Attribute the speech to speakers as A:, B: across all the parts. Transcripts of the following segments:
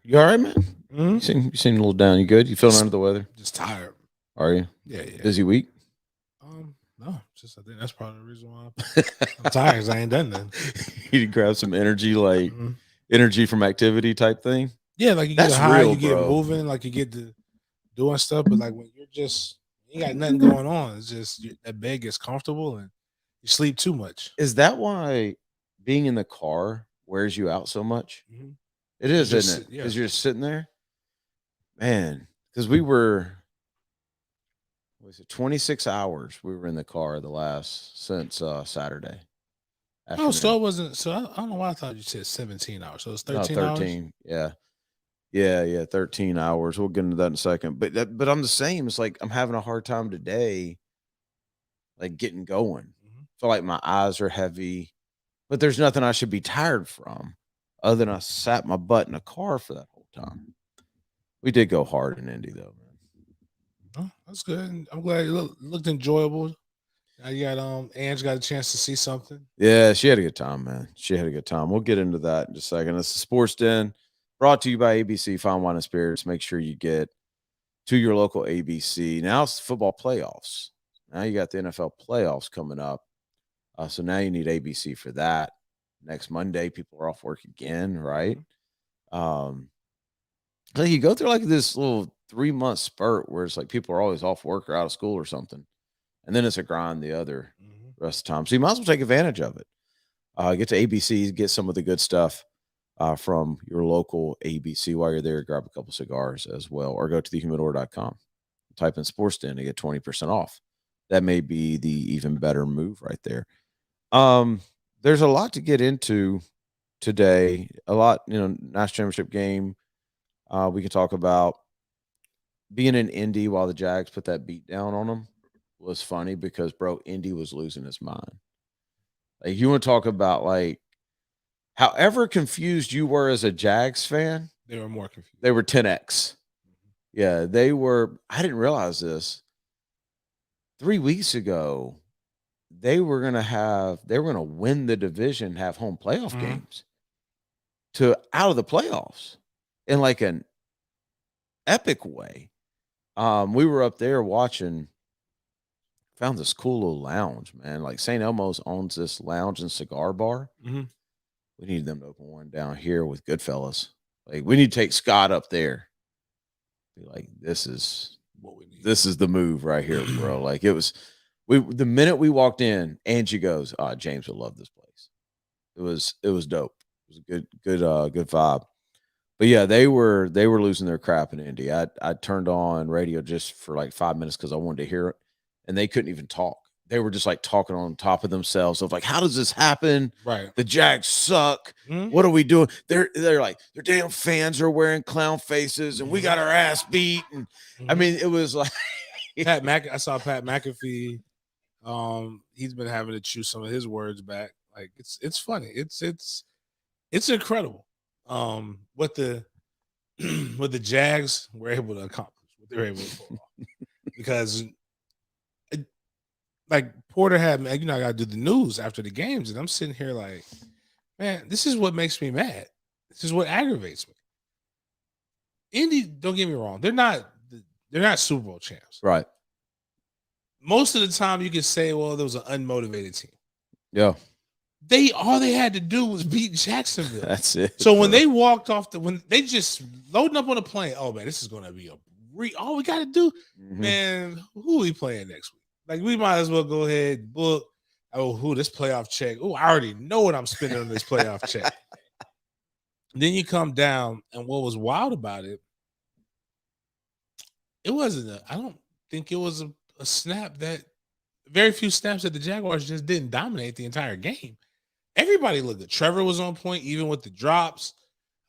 A: You all right, man?
B: Mm-hmm.
A: You seem a little down. You good? You feeling under the weather?
B: Just tired.
A: Are you?
B: Yeah, yeah.
A: Busy week?
B: No, just I think that's part of the reason why I'm tired. 'Cause I ain't done nothing.
A: You grab some energy, like
B: Mm-hmm.
A: energy from activity type thing.
B: Yeah, like you get
A: That's
B: high,
A: real,
B: you get
A: bro.
B: moving, like you get to doing stuff. But like when you got nothing going on, it's just that bed gets comfortable and you sleep too much.
A: Is that why being in the car wears you out so much?
B: Mm-hmm.
A: It
B: You
A: is, isn't
B: just
A: it?
B: yeah.
A: Because you're just sitting there, man. Because we were, what was it 26 hours? We were in the car the last since Saturday
B: Oh, so
A: afternoon.
B: it wasn't. So I don't know why I thought you said 17 hours. So it's
A: No,
B: 13 hours.
A: 13. Yeah. Yeah, 13 hours. We'll get into that in a second. But I'm the same. It's like I'm having a hard time today, like getting going.
B: Mm-hmm.
A: Feel like my eyes are heavy, but there's nothing I should be tired from other than I sat my butt in a car for that whole time. We did go hard in Indy though, man.
B: Oh, that's good. I'm glad it looked enjoyable. Now you got Ange got a chance to see something.
A: Yeah, she had a good time, man. She had a good time. We'll get into that in just a second. It's the Sports Den, brought to you by ABC Fine Wine and Spirits. Make sure you get to your local ABC. Now it's football playoffs. Now you got the NFL playoffs coming up. So now you need ABC for that. Next Monday, people are off work again, right? Um, like you go through like this little 3 month spurt where it's like people are always off work or out of school or something, and then it's a grind the other
B: Mm-hmm.
A: rest of the time. So you might as well take advantage of it. Get to ABC, get some of the good stuff from your local ABC while you're there. Grab a couple cigars as well, or go to thehumidor.com. Type in Sports Den to get 20% off. That may be the even better move right there. Um, there's a lot to get into today. A lot, national championship game. We can talk about being in Indy while the Jags put that beat down on them was funny because bro, Indy was losing his mind. Like you want to talk about like however confused you were as a Jags fan,
B: They were more confused.
A: they were 10x. Yeah, they were. I didn't realize this. 3 weeks ago, they were gonna win the division, have home playoff
B: Mm-hmm.
A: games to out of the playoffs in like an epic way. We were up there watching, found this cool little lounge, man. Like St. Elmo's owns this lounge and cigar bar.
B: Mm-hmm.
A: We need them to open one down here with Goodfellas. Like we need to take Scott up there. Be like,
B: What we need.
A: this is the move right here, bro. Like it was the minute we walked in, Angie goes, James would love this place. It was dope. It was a good vibe. But yeah, they were losing their crap in Indy. I turned on radio just for like 5 minutes because I wanted to hear it, and they couldn't even talk. They were just like talking on top of themselves of like, how does this happen?
B: Right.
A: The Jags suck.
B: Mm-hmm.
A: What are we doing? They're like their damn fans are wearing clown faces, and we got our ass beat. And I mean, it was like
B: I saw Pat McAfee. He's been having to choose some of his words back. Like it's funny. It's incredible. What the what the Jags were able to accomplish, what they were able to pull off. Because like Porter had, man, I got to do the news after the games, and I'm sitting here like, man, this is what makes me mad. This is what aggravates me. Indy, don't get me wrong, they're not Super Bowl champs.
A: right.
B: Most of the time, you can say, well, there was an unmotivated team.
A: Yeah,
B: All they had to do was beat Jacksonville.
A: that's it.
B: So when
A: bro.
B: they walked off when they just loading up on the plane, oh man, this is gonna be all we gotta do,
A: Mhm.
B: man. Who are we playing next week? Like we might as well go ahead and book. Oh, this playoff check? Oh, I already know what I'm spending on this playoff check. Then you come down, and what was wild about it? It wasn't. I don't think it was a snap that. Very few snaps that the Jaguars just didn't dominate the entire game. Everybody looked good. Trevor was on point, even with the drops.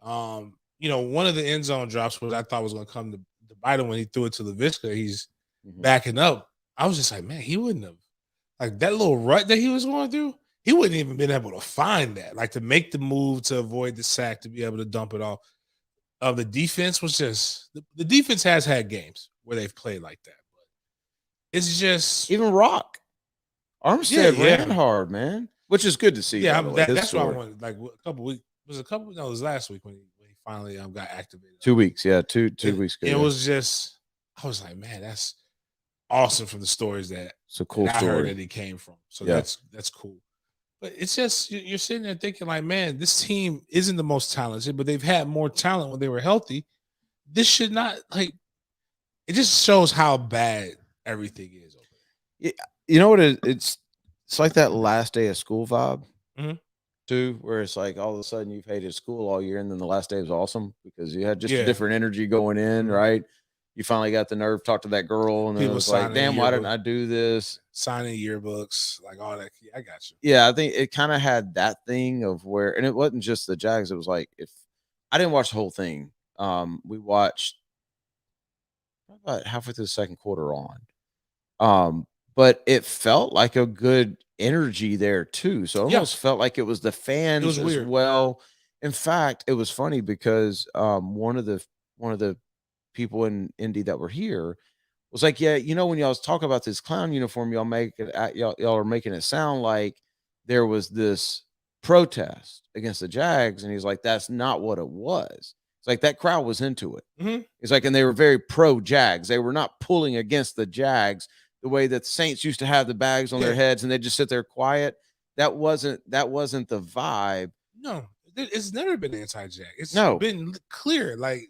B: One of the end zone drops, which I thought was going to come to bite him when he threw it to LaVisca. He's backing up. I was just like, man, he wouldn't have, like that little rut that he was going through, he wouldn't even been able to find that, like to make the move to avoid the sack, to be able to dump it off. The defense was just, the defense has had games where they've played like that. But it's just,
A: Even Rock Armstead
B: Yeah.
A: ran hard, man, which is good to see.
B: yeah,
A: by the way. His
B: that's why I
A: sword.
B: wanted, like a couple weeks, it was last week when he finally got activated.
A: 2 weeks, yeah, two weeks ago.
B: It
A: yeah.
B: was just, I was like, man, that's awesome from the stories that
A: It's a cool
B: I heard
A: story.
B: that he came from. So
A: Yeah.
B: that's cool. But it's just you're sitting there thinking like, man, this team isn't the most talented, but they've had more talent when they were healthy. This should not like. It just shows how bad everything is over
A: Yeah, you know what? It's like that last day of school vibe,
B: Mhm.
A: too, where it's like all of a sudden you've hated school all year, and then the last day was awesome because you had just a
B: Yeah.
A: different energy going in,
B: Mhm.
A: right? You finally got the nerve to talk to that girl, and then it
B: People
A: was like,
B: signing
A: damn, why didn't
B: yearbook.
A: I do this?
B: Signing yearbooks, like all that. Yeah, I got you.
A: Yeah, I think it kind of had that thing of where, and it wasn't just the Jags. It was like, if I didn't watch the whole thing, we watched about halfway through the second quarter on. But it felt like a good energy there too. So it
B: Yeah,
A: almost felt like it was the
B: it was
A: fans as
B: weird.
A: well. In fact, it was funny because one of the people in Indy that were here was like, yeah, you know, when y'all was talking about this clown uniform, y'all are making it sound like there was this protest against the Jags, and he's like, that's not what it was. It's like that crowd was into it.
B: Mhm.
A: It's like, and they were very pro Jags. They were not pulling against the Jags the way that the Saints used to have the bags on their
B: Yeah.
A: heads and they just sit there quiet. That wasn't the vibe.
B: No, it's never been anti-Jack. It's
A: No.
B: been clear. Like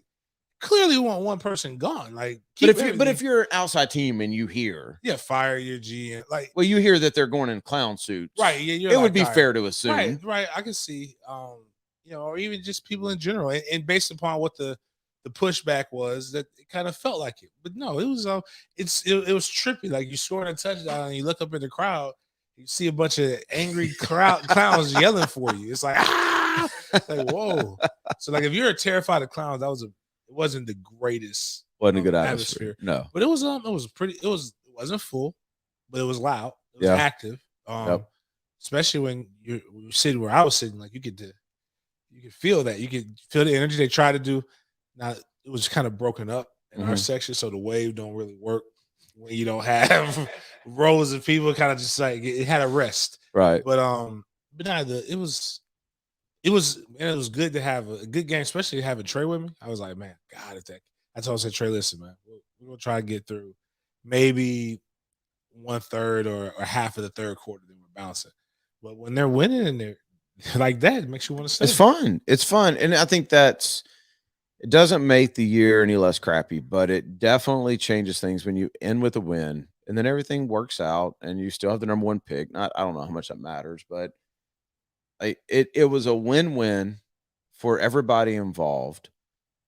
B: clearly, we want one person gone. Like,
A: But
B: keep
A: if you're an outside team and you hear,
B: yeah, fire your GM. Like,
A: well, you hear that they're going in clown suits,
B: right? Yeah, you're
A: it
B: like,
A: would be
B: all right,
A: fair to assume.
B: right. I can see, you know, or even just people in general, and based upon what the pushback was, that it kind of felt like it. But no, it was it was trippy. Like you scored a touchdown and you look up in the crowd, you see a bunch of angry clowns yelling for you. It's like ah, like whoa. So like if you're terrified of clowns, it wasn't the greatest
A: Wasn't a good atmosphere. No.
B: but it was pretty. It wasn't full, but it was loud. It was
A: Yeah.
B: active.
A: Yep.
B: Especially when you're sitting where I was sitting, like you could feel that. You could feel the energy they try to do. Now it was kind of broken up in our
A: Mhm.
B: section, so the wave don't really work when you don't have rows of people. Kind of just like it had a rest,
A: Right.
B: but nah, it was good to have a good game, especially having Trey with me. I was like, man, God, I told him, Trey, listen, man, we're gonna try to get through maybe 1/3 or half of the third quarter, then we're bouncing. But when they're winning and they're like that, it makes you want to stay.
A: It's fun. It's fun. And I think it doesn't make the year any less crappy, but it definitely changes things when you end with a win and then everything works out and you still have the number one pick. I don't know how much that matters, but it was a win-win for everybody involved.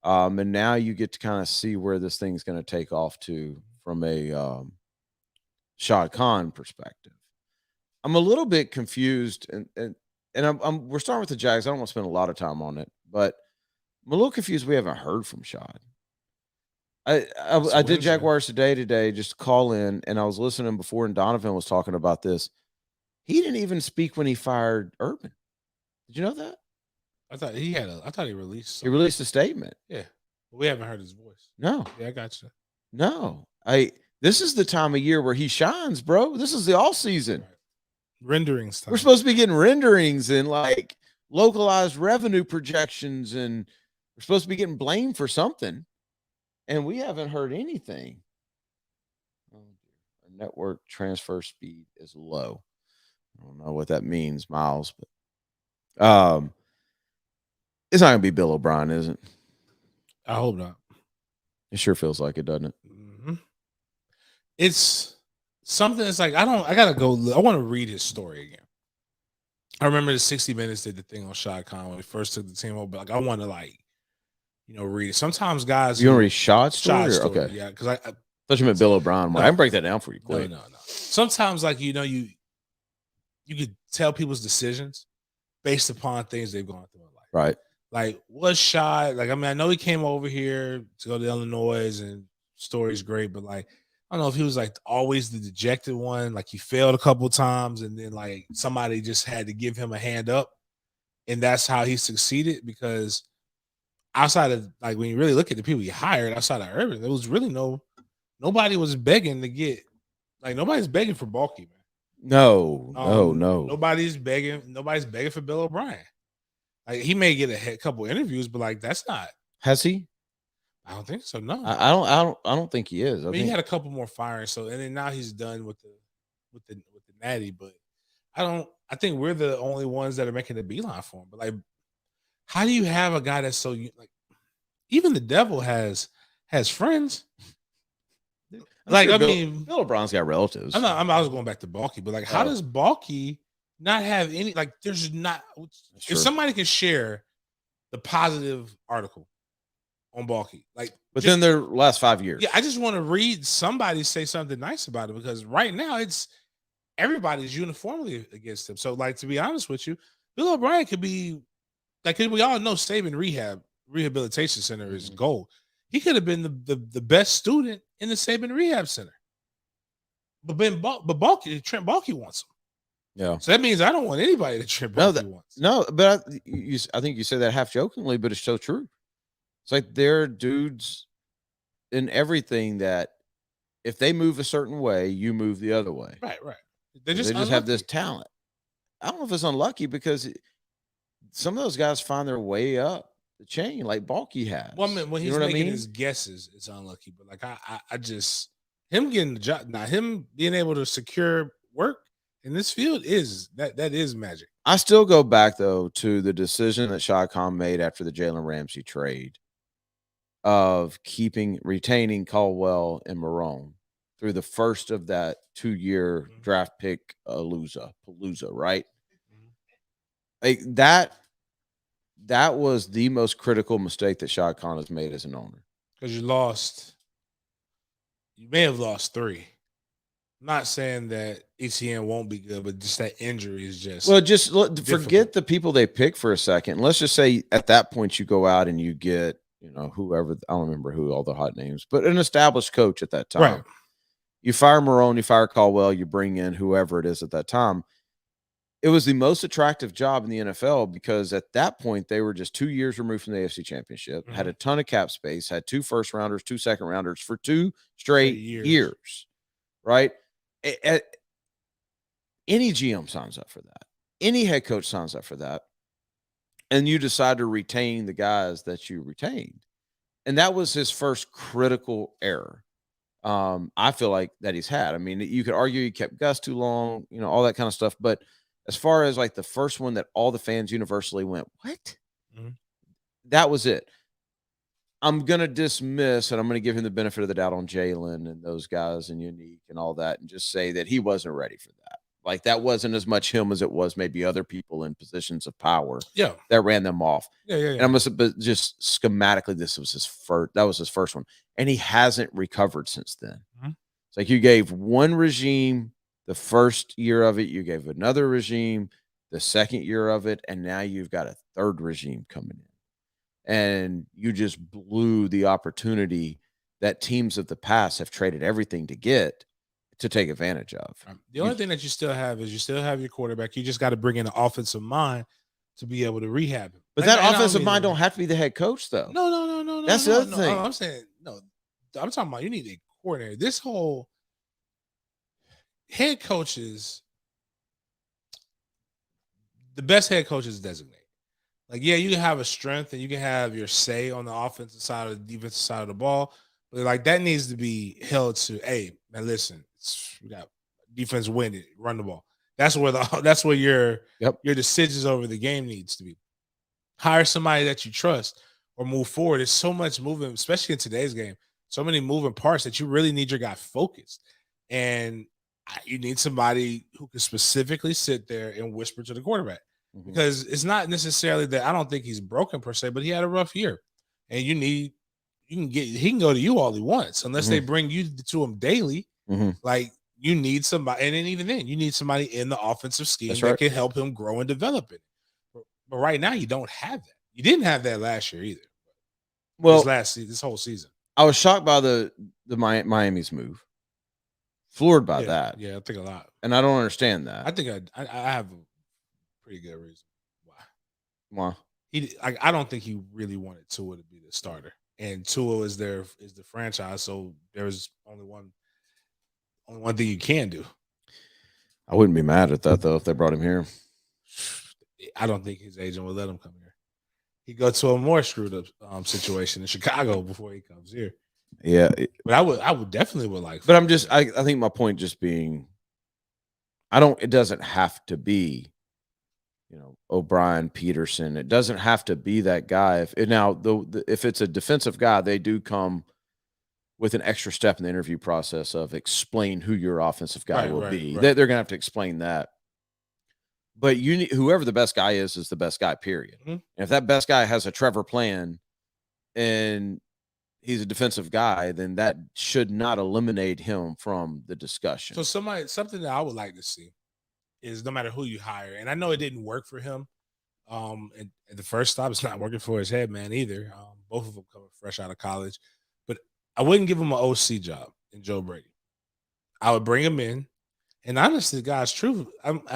A: And now you get to kind of see where this thing's going to take off to from a Shad Khan perspective. I'm a little bit confused, and we're starting with the Jags. I don't want to spend a lot of time on it, but I'm a little confused. We haven't heard from Shad. I did Jaguars today just call in, and I was listening before, and Donovan was talking about this. He didn't even speak when he fired Urban. Did you know that?
B: I thought he released something.
A: He released a statement.
B: Yeah. But we haven't heard his voice.
A: No.
B: Yeah, I got you.
A: No. This is the time of year where he shines, bro. This is the all season.
B: Right. Renderings time.
A: We're supposed to be getting renderings and like localized revenue projections, and we're supposed to be getting blamed for something. And we haven't heard anything. Oh, dear. Our network transfer speed is low. I don't know what that means, Miles, but it's not gonna be Bill O'Brien, is it?
B: I hope not.
A: It sure feels like it, doesn't it?
B: Mm-hmm. It's something that's like I gotta go. I want to read his story again. I remember the 60 Minutes did the thing on Shad Khan when he first took the team over. Like I want to read it. Sometimes guys,
A: You want to read Shad's story?
B: story,
A: Okay,
B: yeah, because I
A: thought you meant Bill O'Brien.
B: No.
A: I can break that down for you quick.
B: No. Sometimes, like you could tell people's decisions based upon things they've gone through in life.
A: Right.
B: Like, was Shad, like, I mean, I know he came over here to go to Illinois and story's great, but like, I don't know if he was like always the dejected one, like he failed a couple times and then like somebody just had to give him a hand up and that's how he succeeded. Because outside of like when you really look at the people he hired outside of Urban, there was really nobody was begging to get, like nobody's begging for Balky, man.
A: No.
B: Nobody's begging for Bill O'Brien. Like he may get a couple interviews, but like that's not.
A: Has he?
B: I don't think so. No,
A: I don't think he is.
B: I mean he had a couple more fires. So and then now he's done with the natty. But I don't. I think we're the only ones that are making the beeline for him. But like, how do you have a guy that's so like? Even the devil has friends. Like,
A: sure
B: I
A: Bill,
B: mean,
A: Bill O'Brien's got relatives.
B: I was going back to Balky, but like, how does Balky not have any? Like, there's not. If somebody can share the positive article on Balky, like,
A: but then their last 5 years.
B: Yeah, I just want to read somebody say something nice about it because right now it's everybody's uniformly against him. So, like, to be honest with you, Bill O'Brien could be like we all know Saban Rehabilitation Center is gold. He could have been the best student in the Saban Rehab Center. But Trent Baalke wants him.
A: Yeah.
B: So that means I don't want anybody that Trent Baalke wants.
A: No, but I think you say that half jokingly, but it's so true. It's like there are dudes in everything that if they move a certain way, you move the other way.
B: Right.
A: They just have this talent. I don't know if it's unlucky because some of those guys find their way up the chain like Baalke has.
B: Well, I mean, when he's making his guesses, it's unlucky. But like I just him getting the job now, him being able to secure work in this field is that is magic.
A: I still go back though to the decision that Shad Khan made after the Jalen Ramsey trade of retaining Caldwell and Marone through the first of that 2-year draft pick palooza, right? Like that was the most critical mistake that Shad Khan has made as an owner.
B: Because you may have lost 3. I'm not saying that ETN won't be good, but just that injury is just
A: forget the people they pick for a second. Let's just say at that point you go out and you get, whoever, I don't remember who all the hot names, but an established coach at that time.
B: Right.
A: You fire Marone, you fire Caldwell, you bring in whoever it is at that time. It was the most attractive job in the NFL because at that point they were just 2 years removed from the AFC Championship, had a ton of cap space, had 2 first rounders, 2 second rounders for 2 straight years, right? Any GM signs up for that. Any head coach signs up for that. And you decide to retain the guys that you retained. And that was his first critical error. I feel like that he's had. I mean, you could argue he kept Gus too long, all that kind of stuff. But as far as like the first one that all the fans universally went, what? That was it. I'm going to dismiss and I'm going to give him the benefit of the doubt on Jalen and those guys and Unique and all that and just say that he wasn't ready for that. Like that wasn't as much him as it was maybe other people in positions of power that ran them off. And I'm just schematically, that was his first one. And he hasn't recovered since then. It's like you gave one regime the first year of it, you gave another regime the second year of it, and now you've got a third regime coming in. And you just blew the opportunity that teams of the past have traded everything to get to take advantage of.
B: The only thing that you still have is you still have your quarterback. You just got to bring in an offensive mind to be able to rehab him.
A: But that offensive mind don't have to be the head coach, though.
B: No.
A: That's the other thing.
B: I'm saying no. I'm talking about you need a coordinator. This whole head coaches, the best head coaches designate. Like, yeah, you can have a strength and you can have your say on the offensive side or the defensive side of the ball, but like that needs to be held to. Hey, man, listen, we got defense win it, run the ball. That's where your decisions over the game needs to be. Hire somebody that you trust or move forward. There's so much moving, especially in today's game. So many moving parts that you really need your guy focused, and you need somebody who can specifically sit there and whisper to the quarterback. Because it's not necessarily that I don't think he's broken per se, but he had a rough year, and he can go to you all he wants unless they bring you to him daily. Like you need somebody, and then even then you need somebody in the offensive scheme that can help him grow and develop it. But right now you don't have that. You didn't have that last year either. Well, this whole season,
A: I was shocked by the Miami's move. Floored by that.
B: Yeah, I think a lot,
A: and I don't understand that.
B: I think I have a pretty good reason
A: why.
B: I don't think he really wanted Tua to be the starter, and Tua is the franchise. So there's only one thing you can do.
A: I wouldn't be mad at that though if they brought him here.
B: I don't think his agent would let him come here. he go to a more screwed up situation in Chicago before he comes here.
A: Yeah,
B: But I would definitely would like.
A: but I'm just I think my point just being, it doesn't have to be, O'Brien, Peterson. It doesn't have to be that guy. If it's a defensive guy, they do come with an extra step in the interview process of explain who your offensive guy will be.
B: Right.
A: They're gonna have to explain that. But whoever the best guy is the best guy, period.
B: Mm-hmm.
A: And if that best guy has a Trevor plan and he's a defensive guy, then that should not eliminate him from the discussion.
B: So something that I would like to see is no matter who you hire, and I know it didn't work for him. And the first stop, it's not working for his head man either. Both of them coming fresh out of college, but I wouldn't give him an OC job in Joe Brady. I would bring him in, and honestly, guys, true,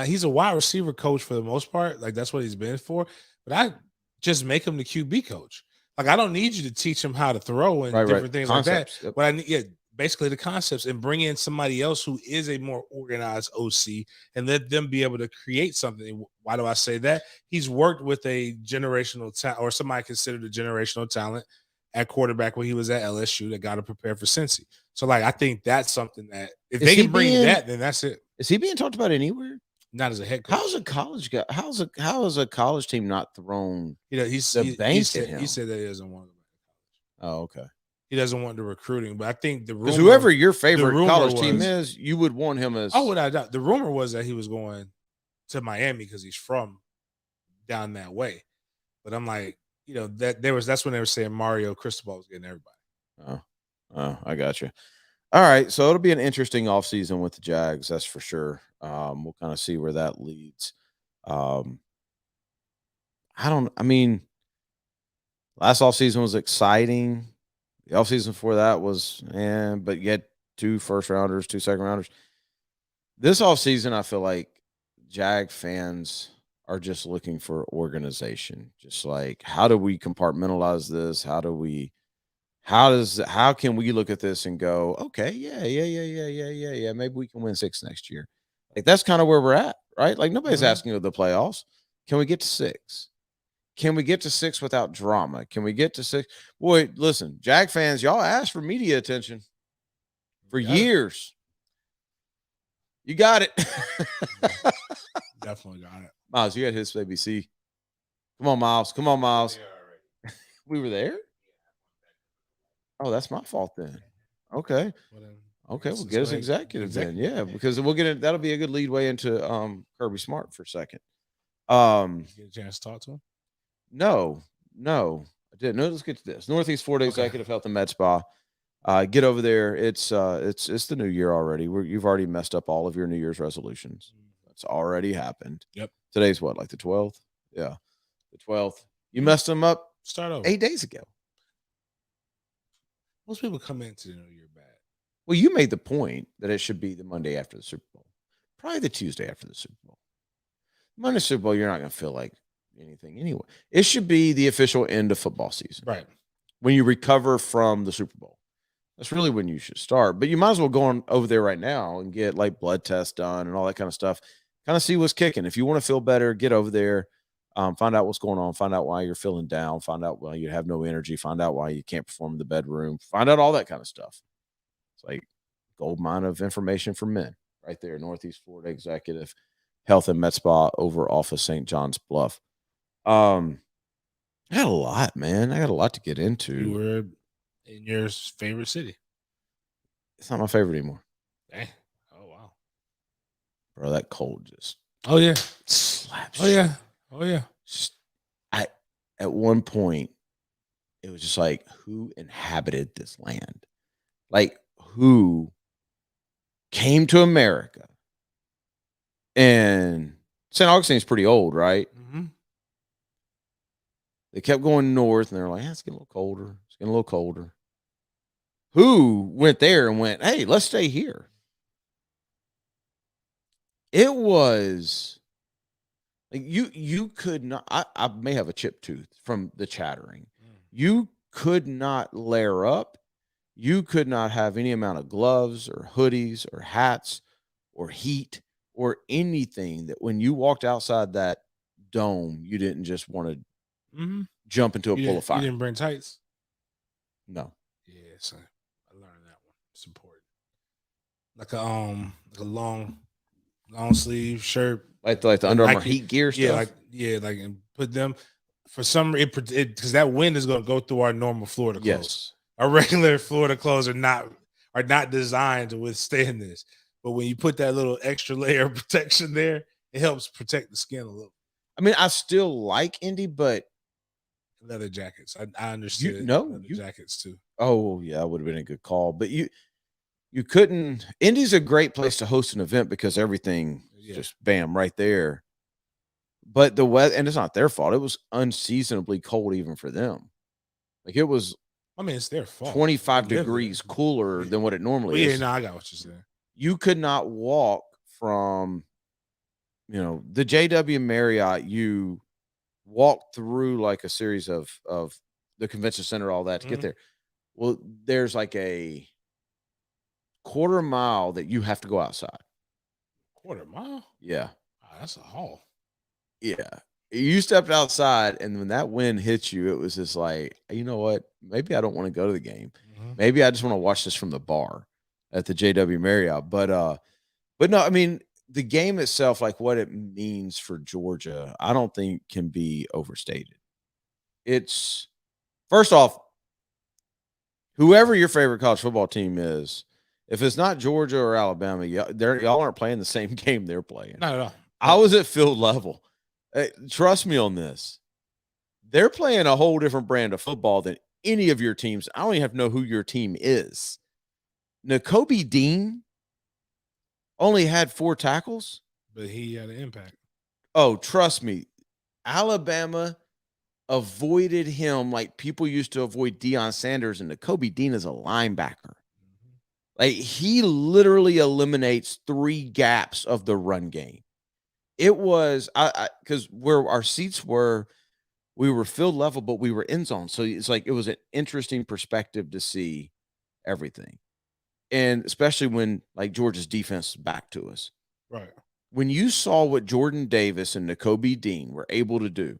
B: he's a wide receiver coach for the most part. Like that's what he's been for. But I just make him the QB coach. Like I don't need you to teach him how to throw and different things
A: Concepts,
B: like that.
A: yep.
B: But I need, basically the concepts, and bring in somebody else who is a more organized OC and let them be able to create something. Why do I say that? He's worked with a generational talent, or somebody considered a generational talent at quarterback when he was at LSU that got to prepare for Cincy. So like I think that's something that if they can bring that, then that's it.
A: Is he being talked about anywhere?
B: Not as a head coach.
A: How's a college guy? How is a college team not thrown?
B: He said that he doesn't want to go back to college.
A: Oh, okay.
B: He doesn't want the recruiting, but I think
A: because whoever your favorite college team is, you would want him as.
B: Oh, without doubt. The rumor was that he was going to Miami because he's from down that way. But I'm like, that's when they were saying Mario Cristobal was getting everybody.
A: Oh, I got you. All right, so it'll be an interesting offseason with the Jags, that's for sure. We'll kind of see where that leads. Last offseason was exciting. The offseason before that was, but yet 2 first rounders, 2 second rounders. This offseason, I feel like Jag fans are just looking for organization. Just like, how do we compartmentalize this? How can we look at this and go, okay, yeah, maybe we can win 6 next year. Like that's kind of where we're at, right? Like nobody's asking for the playoffs. Can we get to 6? Can we get to 6 without drama? Can we get to 6? Boy, listen, Jag fans, y'all asked for media attention for years. You got it.
B: Definitely got it.
A: Miles, you got his ABC. Come on, Miles. We were there? Oh, that's my fault then. Okay. Okay, we'll get us executive then. Yeah, because we'll get it. That'll be a good lead way into Kirby Smart for a second.
B: Get a chance to talk to him?
A: No, I didn't. No, let's get to this. Northeast Florida Executive Health and Medspa. Get over there. It's the new year already. You've already messed up all of your New Year's resolutions. That's already happened.
B: Yep.
A: Today's what, like the 12th? Yeah, the 12th. You messed them up.
B: Start over
A: 8 days ago.
B: Most people come into the new year bad.
A: Well, you made the point that it should be the Monday after the Super Bowl, probably the Tuesday after the Super Bowl. Monday Super Bowl, you're not going to feel like anything anyway. It should be the official end of football season,
B: right?
A: When you recover from the Super Bowl, that's really when you should start. But you might as well go on over there right now and get like blood tests done and all that kind of stuff. Kind of see what's kicking. If you want to feel better, get over there. Find out what's going on. Find out why you're feeling down. Find out why you have no energy. Find out why you can't perform in the bedroom. Find out all that kind of stuff. It's like gold mine of information for men right there. Northeast Florida Executive Health and Med Spa over off of St. John's Bluff. I got a lot, man. I got a lot to get into.
B: You were in your favorite city.
A: It's not my favorite anymore.
B: Dang. Oh, wow.
A: Bro, that cold just.
B: Oh, yeah.
A: Slaps.
B: Oh, yeah. Oh, yeah.
A: At one point, it was just like, who inhabited this land? Like, who came to America? And St. Augustine's pretty old, right?
B: Mm-hmm.
A: They kept going north, and they're like, it's getting a little colder. It's getting a little colder. Who went there and went, hey, let's stay here? It was like you could not. I may have a chipped tooth from the chattering. You could not layer up. You could not have any amount of gloves or hoodies or hats or heat or anything that when you walked outside that dome, you didn't just want to jump into a
B: You
A: pool of
B: didn't, you
A: fire.
B: didn't bring tights?
A: No.
B: Yeah, so I learned that one. It's important. Like a long sleeve shirt,
A: Like the Under Armour heat gear stuff?
B: like and put them for some it because that wind is going to go through our normal Florida clothes.
A: Yes.
B: Our regular Florida clothes are not designed to withstand this. But when you put that little extra layer of protection there, it helps protect the skin a little.
A: I mean, I still like Indy, but
B: Leather jackets. I understood
A: no,
B: leather jackets too.
A: oh yeah, that would have been a good call. But you couldn't. Indy's a great place to host an event because everything
B: Yeah.
A: just bam right there. But the weather, and it's not their fault. It was unseasonably cold even for them. Like it was
B: I mean, it's their fault.
A: 25
B: They live
A: degrees
B: there.
A: cooler than what it normally
B: Well, yeah,
A: is.
B: no, I got what you're saying.
A: You could not walk from, the JW Marriott. You walk through like a series of the convention center, all that to get
B: Mhm.
A: there. Well, there's like a quarter mile that you have to go outside.
B: Quarter mile?
A: Yeah.
B: Wow, that's a haul.
A: Yeah. You stepped outside, and when that wind hit you, it was just like, you know what? Maybe I don't want to go to the game.
B: Mhm.
A: Maybe I just want to watch this from the bar at the JW Marriott. But no, I mean, the game itself, like what it means for Georgia, I don't think can be overstated. It's first off, whoever your favorite college football team is, if it's not Georgia or Alabama, y'all aren't playing the same game they're playing.
B: Not at all.
A: I was at field level. Trust me on this. They're playing a whole different brand of football than any of your teams. I don't even have to know who your team is. Nakobe Dean only had 4 tackles.
B: But he had an impact.
A: Oh, trust me. Alabama avoided him like people used to avoid Deion Sanders, and Nakobe Dean is a linebacker.
B: Mhm.
A: Like he literally eliminates 3 gaps of the run game. It was because where our seats were, we were field level, but we were end zone. So it's like it was an interesting perspective to see everything. And especially when like Georgia's defense is back to us.
B: Right.
A: When you saw what Jordan Davis and Nakobe Dean were able to do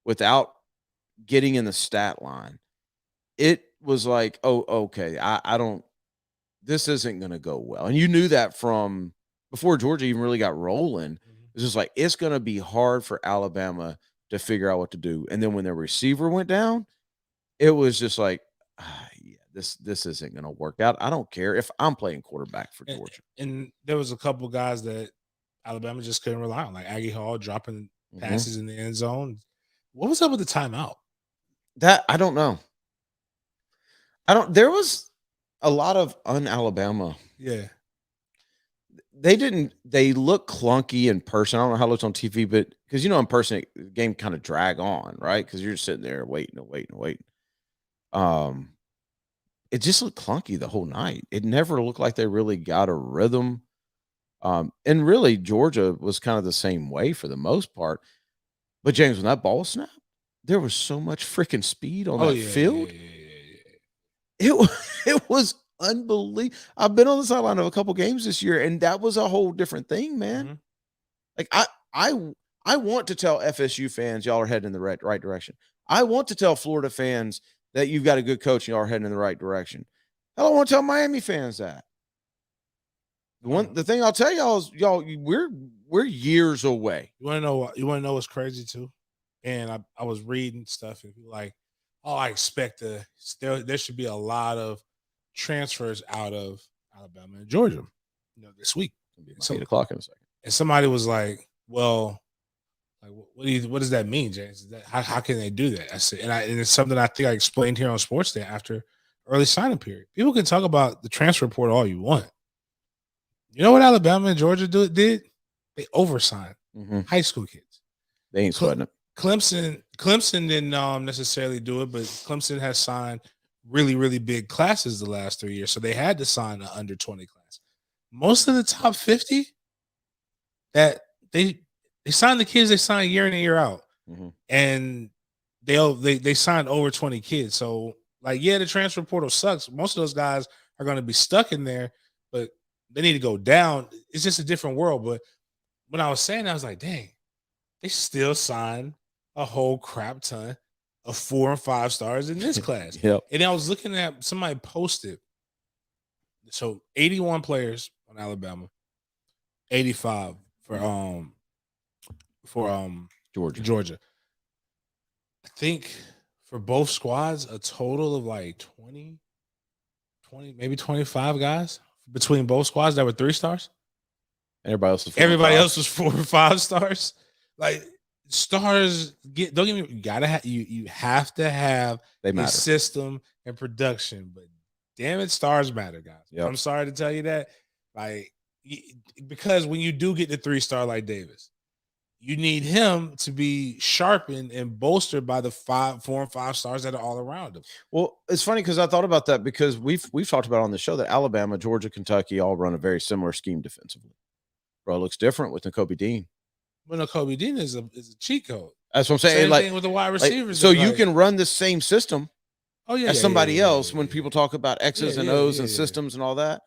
A: without getting in the stat line, it was like, oh, okay, I don't, this isn't going to go well. And you knew that from before Georgia even really got rolling.
B: Mhm.
A: It's just like, it's going to be hard for Alabama to figure out what to do. And then when their receiver went down, it was just like, yeah, this isn't going to work out. I don't care if I'm playing quarterback for Georgia.
B: And there was a couple guys that Alabama just couldn't rely on, like Aggie Hall dropping passes in the end zone. What was up with the timeout?
A: That I don't know. There was a lot of un-Alabama.
B: Yeah.
A: They look clunky in person. I don't know how it looks on TV, but because in person, the game kind of drag on, right? Because you're just sitting there waiting and waiting and waiting. It just looked clunky the whole night. It never looked like they really got a rhythm. And really, Georgia was kind of the same way for the most part. But James, when that ball snapped, there was so much freaking speed on that field. It was unbelievable. I've been on the sideline of a couple games this year, and that was a whole different thing, man.
B: Mhm.
A: Like I want to tell FSU fans y'all are heading in the right direction. I want to tell Florida fans that you've got a good coach and y'all are heading in the right direction. I don't want to tell Miami fans that. The thing I'll tell y'all is we're years away.
B: You want to know what's crazy too? And I was reading stuff and people like, oh, I expect there should be a lot of transfers out of Alabama and Georgia, this week.
A: It's 8 o'clock in a second.
B: And somebody was like, well, like what does that mean, James? How can they do that? I said, and it's something I think I explained here on SportsDen after early signing period. People can talk about the transfer report all you want. You know what Alabama and Georgia did? They oversigned high school kids.
A: They ain't sweating it.
B: Clemson didn't necessarily do it, but Clemson has signed really, really big classes the last 3 years. So they had to sign an under 20 class. Most of the top 50 that they signed the kids, they signed year in and year out. And they signed over 20 kids. So like, yeah, the transfer portal sucks. Most of those guys are going to be stuck in there, but they need to go down. It's just a different world. But when I was saying that, I was like, dang, they still signed a whole crap ton of 4 and 5 stars in this class.
A: Yep.
B: And I was looking at somebody posted. So 81 players on Alabama, 85 for Georgia. I think for both squads, a total of like 20, maybe 25 guys between both squads that were 3 stars.
A: Everybody else was
B: 4 or 5 stars. Like stars don't get me. You have to have a system and production, but damn it, stars matter, guys. Yep. I'm sorry to tell you that, like, because when you do get the 3-star like Davis, you need him to be sharpened and bolstered by the 4 and 5 stars that are all around him.
A: Well, it's funny because I thought about that because we've talked about on the show that Alabama, Georgia, Kentucky all run a very similar scheme defensively. Bro, it looks different with Nakobe Dean.
B: Well, Nakobe Dean is a cheat code.
A: That's what I'm saying.
B: Same thing with the wide receivers.
A: So you can run the same system as somebody else when people talk about X's and O's and systems and all that,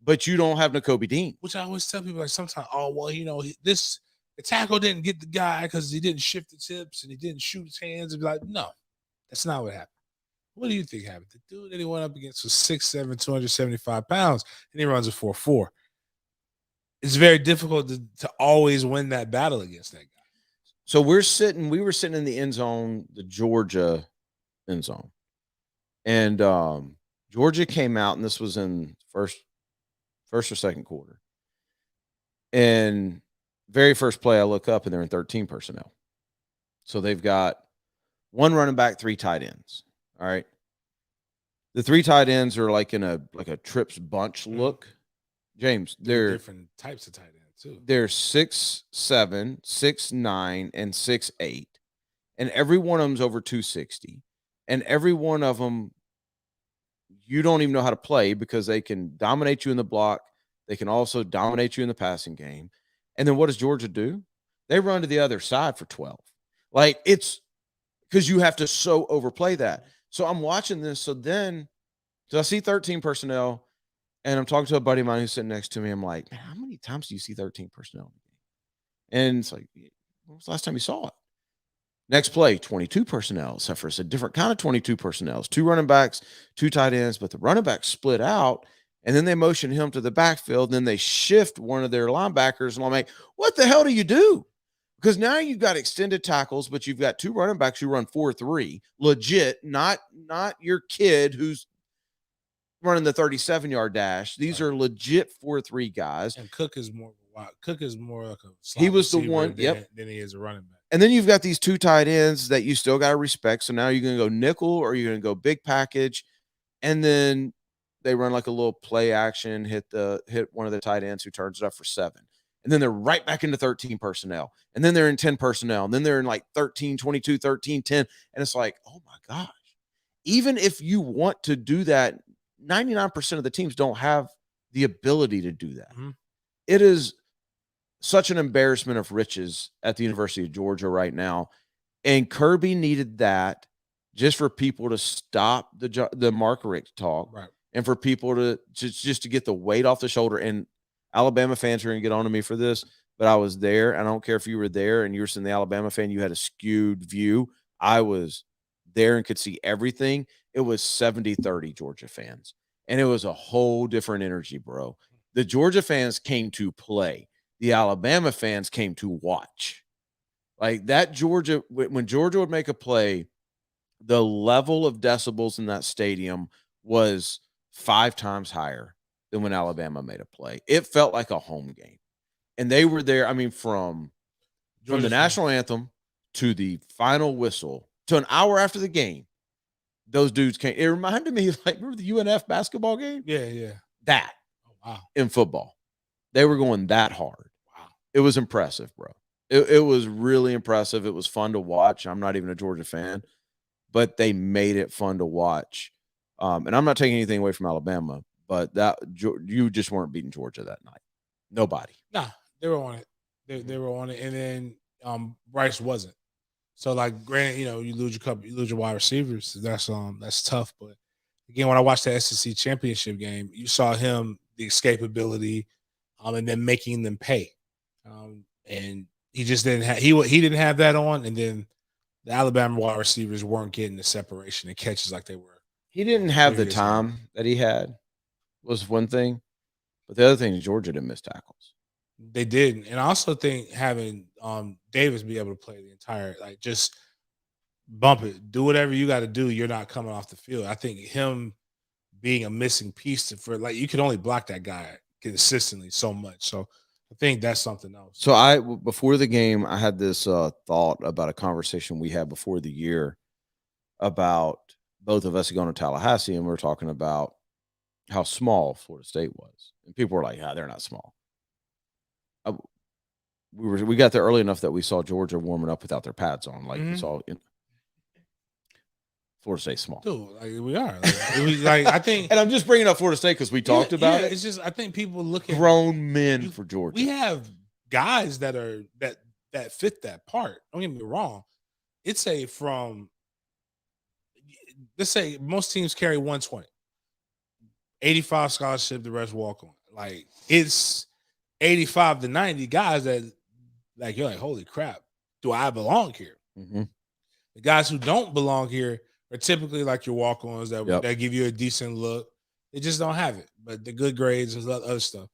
A: but you don't have Nakobe Dean.
B: Which I always tell people, like, sometimes, oh, well, the tackle didn't get the guy because he didn't shift his hips and he didn't shoot his hands. And be like, no, that's not what happened. What do you think happened? The dude that he went up against was 6'7", 275 pounds, and he runs a 4.4. It's very difficult to always win that battle against that guy.
A: So we were sitting in the end zone, the Georgia end zone. And Georgia came out, and this was in first or second quarter. And very first play, I look up, and they're in 13 personnel. So they've got 1 running back, 3 tight ends. All right. The 3 tight ends are like in a trips bunch look. James, they're
B: different types of tight ends too.
A: They're 6'7", 6'9", and 6'8", and every one of them's over 260. And every one of them, you don't even know how to play because they can dominate you in the block. They can also dominate you in the passing game. And then what does Georgia do? They run to the other side for 12. Like, it's because you have to so overplay that. So I'm watching this. So I see 13 personnel. And I'm talking to a buddy of mine who's sitting next to me. I'm like, man, how many times do you see 13 personnel? And it's like, when was the last time you saw it? Next play, 22 personnel, except for it's a different kind of 22 personnel. 2 running backs, 2 tight ends, but the running backs split out, and then they motion him to the backfield. Then they shift one of their linebackers, and I'm like, what the hell do you do? Because now you've got extended tackles, but you've got 2 running backs who run 4.3, legit, not your kid who's running the 37-yard dash. These are legit 4.3 guys.
B: And Cook is more like a slot
A: he was the one
B: than he is a running back.
A: And then you've got these 2 tight ends that you still got to respect. So now you're going to go nickel or you're going to go big package. And then they run like a little play action, hit one of the tight ends who turns it up for 7. And then they're right back into 13 personnel. And then they're in 10 personnel. And then they're in like 13, 22, 13, 10. And it's like, oh my gosh. Even if you want to do that, 99% of the teams don't have the ability to do that. Mm-hmm. It is such an embarrassment of riches at the University of Georgia right now. And Kirby needed that just for people to stop the Mark Richt talk, right, and for people to just to get the weight off the shoulder. And Alabama fans are going to get on to me for this, but I was there. I don't care if you were there and you were sitting the Alabama fan, you had a skewed view. I was there and could see everything. It was 70-30 Georgia fans. And it was a whole different energy, bro. The Georgia fans came to play. The Alabama fans came to watch. Like that Georgia, when Georgia would make a play, the level of decibels in that stadium was 5 times higher than when Alabama made a play. It felt like a home game. And they were there, I mean, from the national anthem to the final whistle to an hour after the game. Those dudes came. It reminded me, like, remember the UNF basketball game?
B: Yeah.
A: That.
B: Oh, wow.
A: In football. They were going that hard.
B: Wow.
A: It was impressive, bro. It was really impressive. It was fun to watch. I'm not even a Georgia fan, but they made it fun to watch. And I'm not taking anything away from Alabama, but you just weren't beating Georgia that night. Nobody.
B: Nah, they were on it. They were on it. And then Bryce wasn't. So, like, granted, you lose your wide receivers. That's tough. But again, when I watched the SEC championship game, you saw him, the escapability, and then making them pay. And he just didn't have he didn't have that on. And then the Alabama wide receivers weren't getting the separation and catches like they were.
A: He didn't have the
B: Previous game.
A: time that he had was one thing, but the other thing is Georgia didn't miss tackles.
B: They did, and I also think having Davis be able to play the entire, like, just bump it, do whatever you got to do. You're not coming off the field. I think him being a missing piece for, like, you can only block that guy consistently so much. So I think that's something else.
A: So before the game, I had this thought about a conversation we had before the year about both of us going to Tallahassee, and we are talking about how small Florida State was, and people were like, "Ah, they're not small." We got there early enough that we saw Georgia warming up without their pads on, like we saw in Florida State small.
B: Dude, like, we are. Like, I think,
A: and I'm just bringing up Florida State because we talked about it.
B: It's just, I think people look at
A: grown men for Georgia.
B: We have guys that are that fit that part. Don't get me wrong. It's let's say most teams carry 120, 85 scholarship, the rest walk on. Like, it's 85 to 90 guys that, like, you're like, holy crap, do I belong here?
A: Mm-hmm.
B: The guys who don't belong here are typically like your walk-ons that give you a decent look. They just don't have it. But the good grades and other stuff.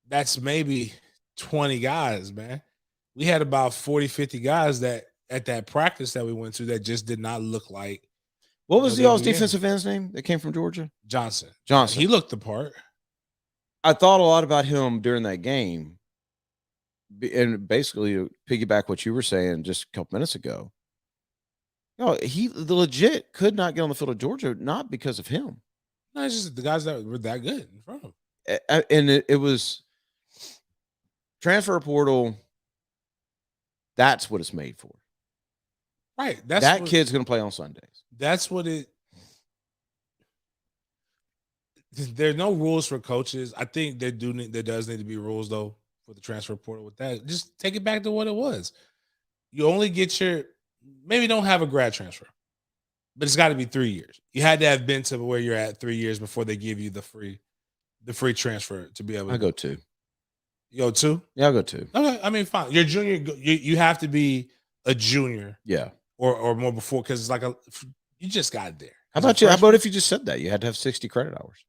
B: That's maybe 20 guys, man. We had about 40, 50 guys that at that practice that we went to that just did not look like.
A: What was the y'all's defensive end's name that came from Georgia?
B: Johnson.
A: Johnson.
B: He looked the part.
A: I thought a lot about him during that game. And basically, to piggyback what you were saying just a couple minutes ago. No, the legit could not get on the field of Georgia, not because of him.
B: No, it's just the guys that were that good in front of him.
A: And it was transfer portal. That's what it's made for.
B: Right.
A: That kid's going to play on Sundays.
B: That's what it. There's no rules for coaches. I think there does need to be rules though for the transfer portal with that. Just take it back to what it was. You only get maybe don't have a grad transfer, but it's got to be 3 years. You had to have been to where you're at 3 years before they give you the free transfer to be able to.
A: I go 2.
B: You go 2?
A: Yeah, I'll go 2.
B: Okay. I mean, fine. You're junior. You have to be a junior.
A: Yeah.
B: Or more before, because it's like you just got there.
A: How about you? How about if you just said that you had to have 60 credit hours?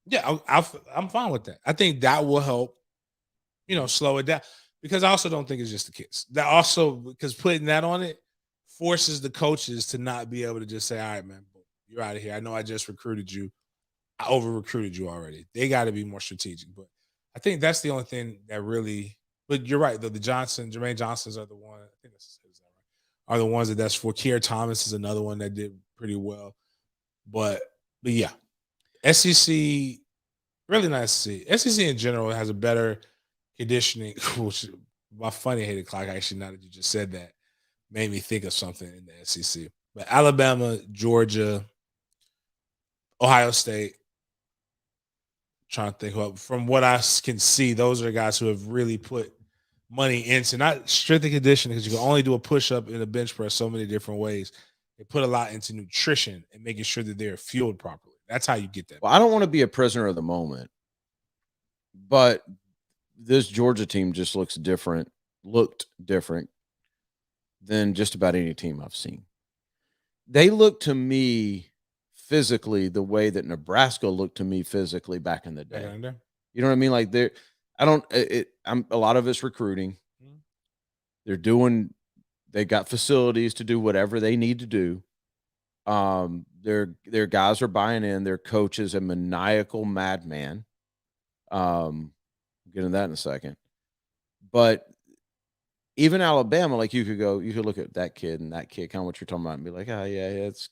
B: Yeah, I'm fine with that. I think that will help, slow it down, because I also don't think it's just the kids. That also, because putting that on it forces the coaches to not be able to just say, all right, man, you're out of here. I know I just recruited you. I over-recruited you already. They got to be more strategic. But I think that's the only thing that really, but you're right, though. The Jermaine Johnsons are the one, I think that's right, are the ones that's for. Kier Thomas is another one that did pretty well. But yeah, SEC, really not SEC. SEC in general has a better conditioning. Which, my funny hated clock, actually, now that you just said that, made me think of something in the SEC. But Alabama, Georgia, Ohio State, trying to think of, from what I can see, those are guys who have really put money into not strength and conditioning, because you can only do a push-up and a bench press so many different ways. They put a lot into nutrition and making sure that they're fueled properly. That's how you get that.
A: Well, I don't want to be a prisoner of the moment, but this Georgia team just looked different than just about any team I've seen. They look to me physically the way that Nebraska looked to me physically back in the day. You know what I mean? Like a lot of it's recruiting. They got facilities to do whatever they need to do. Their guys are buying in. Their coach is a maniacal madman. Get into that in a second. But even Alabama, like you could look at that kid and that kid, kind of what you're talking about, and be like, oh yeah, it's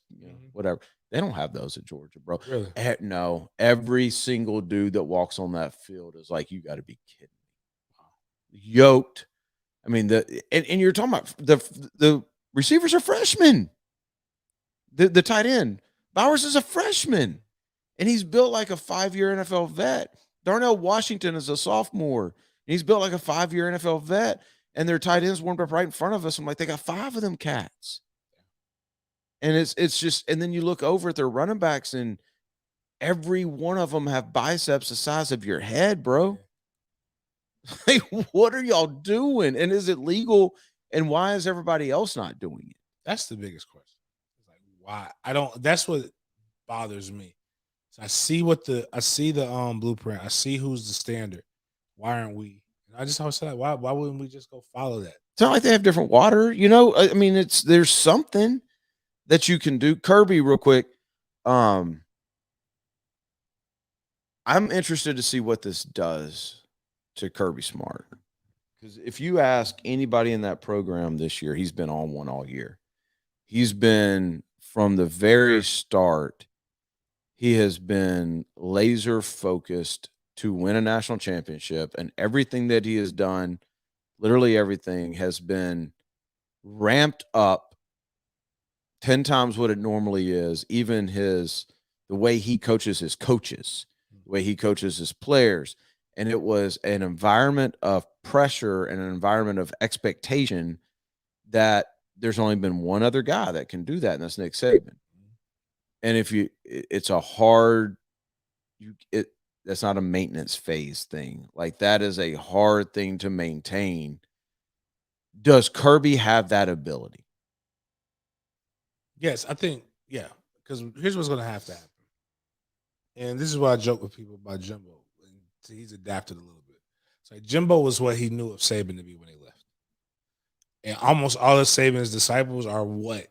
A: whatever. They don't have those at Georgia, bro.
B: Really?
A: No, every single dude that walks on that field is like, you got to be kidding me. Yoked. I mean, and you're talking about the receivers are freshmen. The tight end, Bowers, is a freshman, and he's built like a 5-year NFL vet. Darnell Washington is a sophomore, and he's built like a 5-year NFL vet, and their tight ends warmed up right in front of us. I'm like, they got 5 of them cats. And it's just, and then you look over at their running backs, and every one of them have biceps the size of your head, bro. Like, what are y'all doing? And is it legal? And why is everybody else not doing it?
B: That's the biggest question. It's like, why? I don't. That's what bothers me. So I see the blueprint. I see who's the standard. Why aren't we? And I just always say, like, why wouldn't we just go follow that?
A: It's not like they have different water, I mean, there's something that you can do. Kirby, real quick. Um, I'm interested to see what this does to Kirby Smart. Because if you ask anybody in that program this year, he's been on one all year. He's been from the very start, he has been laser focused to win a national championship, and everything that he has done, literally everything, has been ramped up 10 times what it normally is. Even the way he coaches his coaches, the way he coaches his players. And it was an environment of pressure and an environment of expectation that there's only been one other guy that can do that, and that's Nick Saban. And it's a hard, that's not a maintenance phase thing. Like, that is a hard thing to maintain. Does Kirby have that ability?
B: Yes, I think, yeah. Because here's what's going to have to happen. And this is why I joke with people about Jimbo. He's adapted a little bit. So Jimbo was what he knew of Saban to be when he left. And almost all of Saban's disciples are what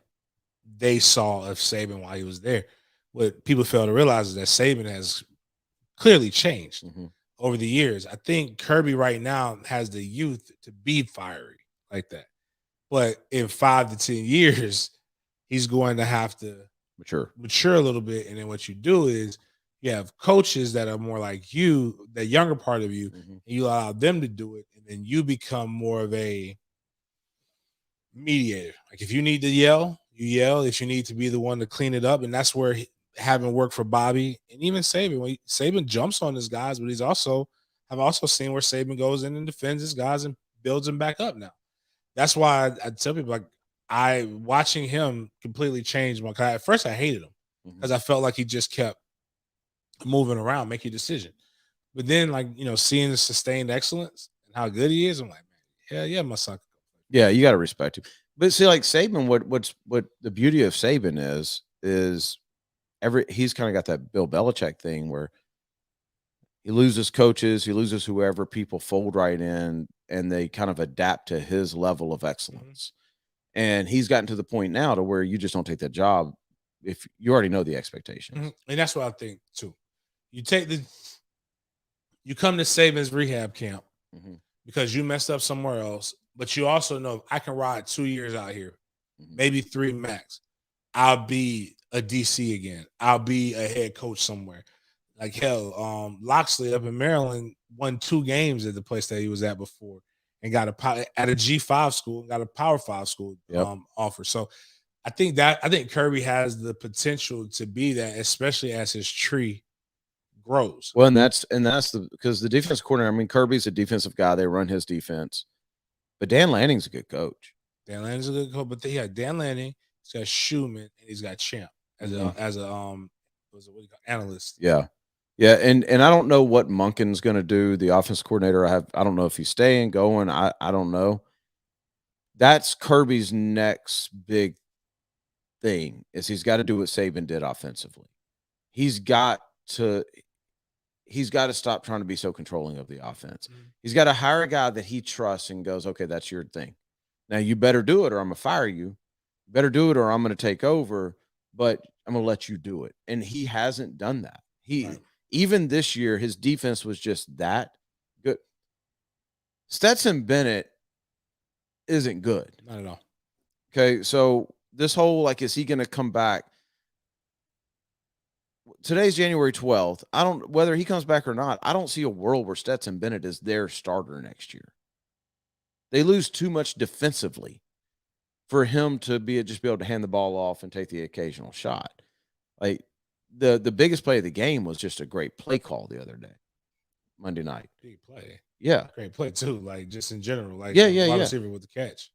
B: they saw of Saban while he was there. What people fail to realize is that Saban has clearly changed over the years. I think Kirby right now has the youth to be fiery like that. But in 5 to 10 years, he's going to have to mature a little bit. And then what you do is you have coaches that are more like you, the younger part of you, and you allow them to do it. And then you become more of a mediator. Like, if you need to yell, you yell. If you need to be the one to clean it up, and that's where having worked for Bobby and even Saban, when Saban jumps on his guys, but I've also seen where Saban goes in and defends his guys and builds them back up now. That's why I tell people, like, watching him completely change my. At first, I hated him because I felt like he just kept moving around, make your decision. But then, like, seeing the sustained excellence and how good he is, I'm like, man, hell yeah, my son.
A: Yeah, you got to respect him. But see, like Saban, what the beauty of Saban is he's kind of got that Bill Belichick thing where he loses coaches, he loses whoever, people fold right in, and they kind of adapt to his level of excellence. And he's gotten to the point now to where you just don't take that job if you already know the expectations.
B: And that's what I think too. You come to Saban's rehab camp because you messed up somewhere else, but you also know, I can ride 2 years out here, maybe 3 max. I'll be a DC again. I'll be a head coach somewhere. Like, hell, Loxley up in Maryland won 2 games at the place that he was at before and got at a G5 school, got a Power 5 school offer. So I think Kirby has the potential to be that, especially as his tree grows.
A: Well, and that's because the defense coordinator, I mean, Kirby's a defensive guy. They run his defense. But Dan Lanning's a good coach.
B: Dan Lanning's a good coach, but he had Dan Lanning, he's got Schumann, and he's got Champ as a analyst.
A: Yeah. Yeah, and I don't know what Monken's going to do. The offense coordinator, I don't know if he's staying, going. I don't know. That's Kirby's next big thing is he's got to do what Saban did offensively. He's got to stop trying to be so controlling of the offense. He's got to hire a guy that he trusts and goes, okay, that's your thing. Now you better do it or I'm going to fire you. You better do it or I'm going to take over, but I'm going to let you do it. And he hasn't done that. Even this year, his defense was just that good. Stetson Bennett isn't good.
B: Not at all.
A: Okay, so this whole, like, is he going to come back? Today's January 12th. Whether he comes back or not, I don't see a world where Stetson Bennett is their starter next year. They lose too much defensively for him to just be able to hand the ball off and take the occasional shot. Like, the biggest play of the game was just a great play call the other day, Monday night.
B: Big play.
A: Yeah.
B: Great play too. Like, just in general, like,
A: wide
B: receiver with the catch.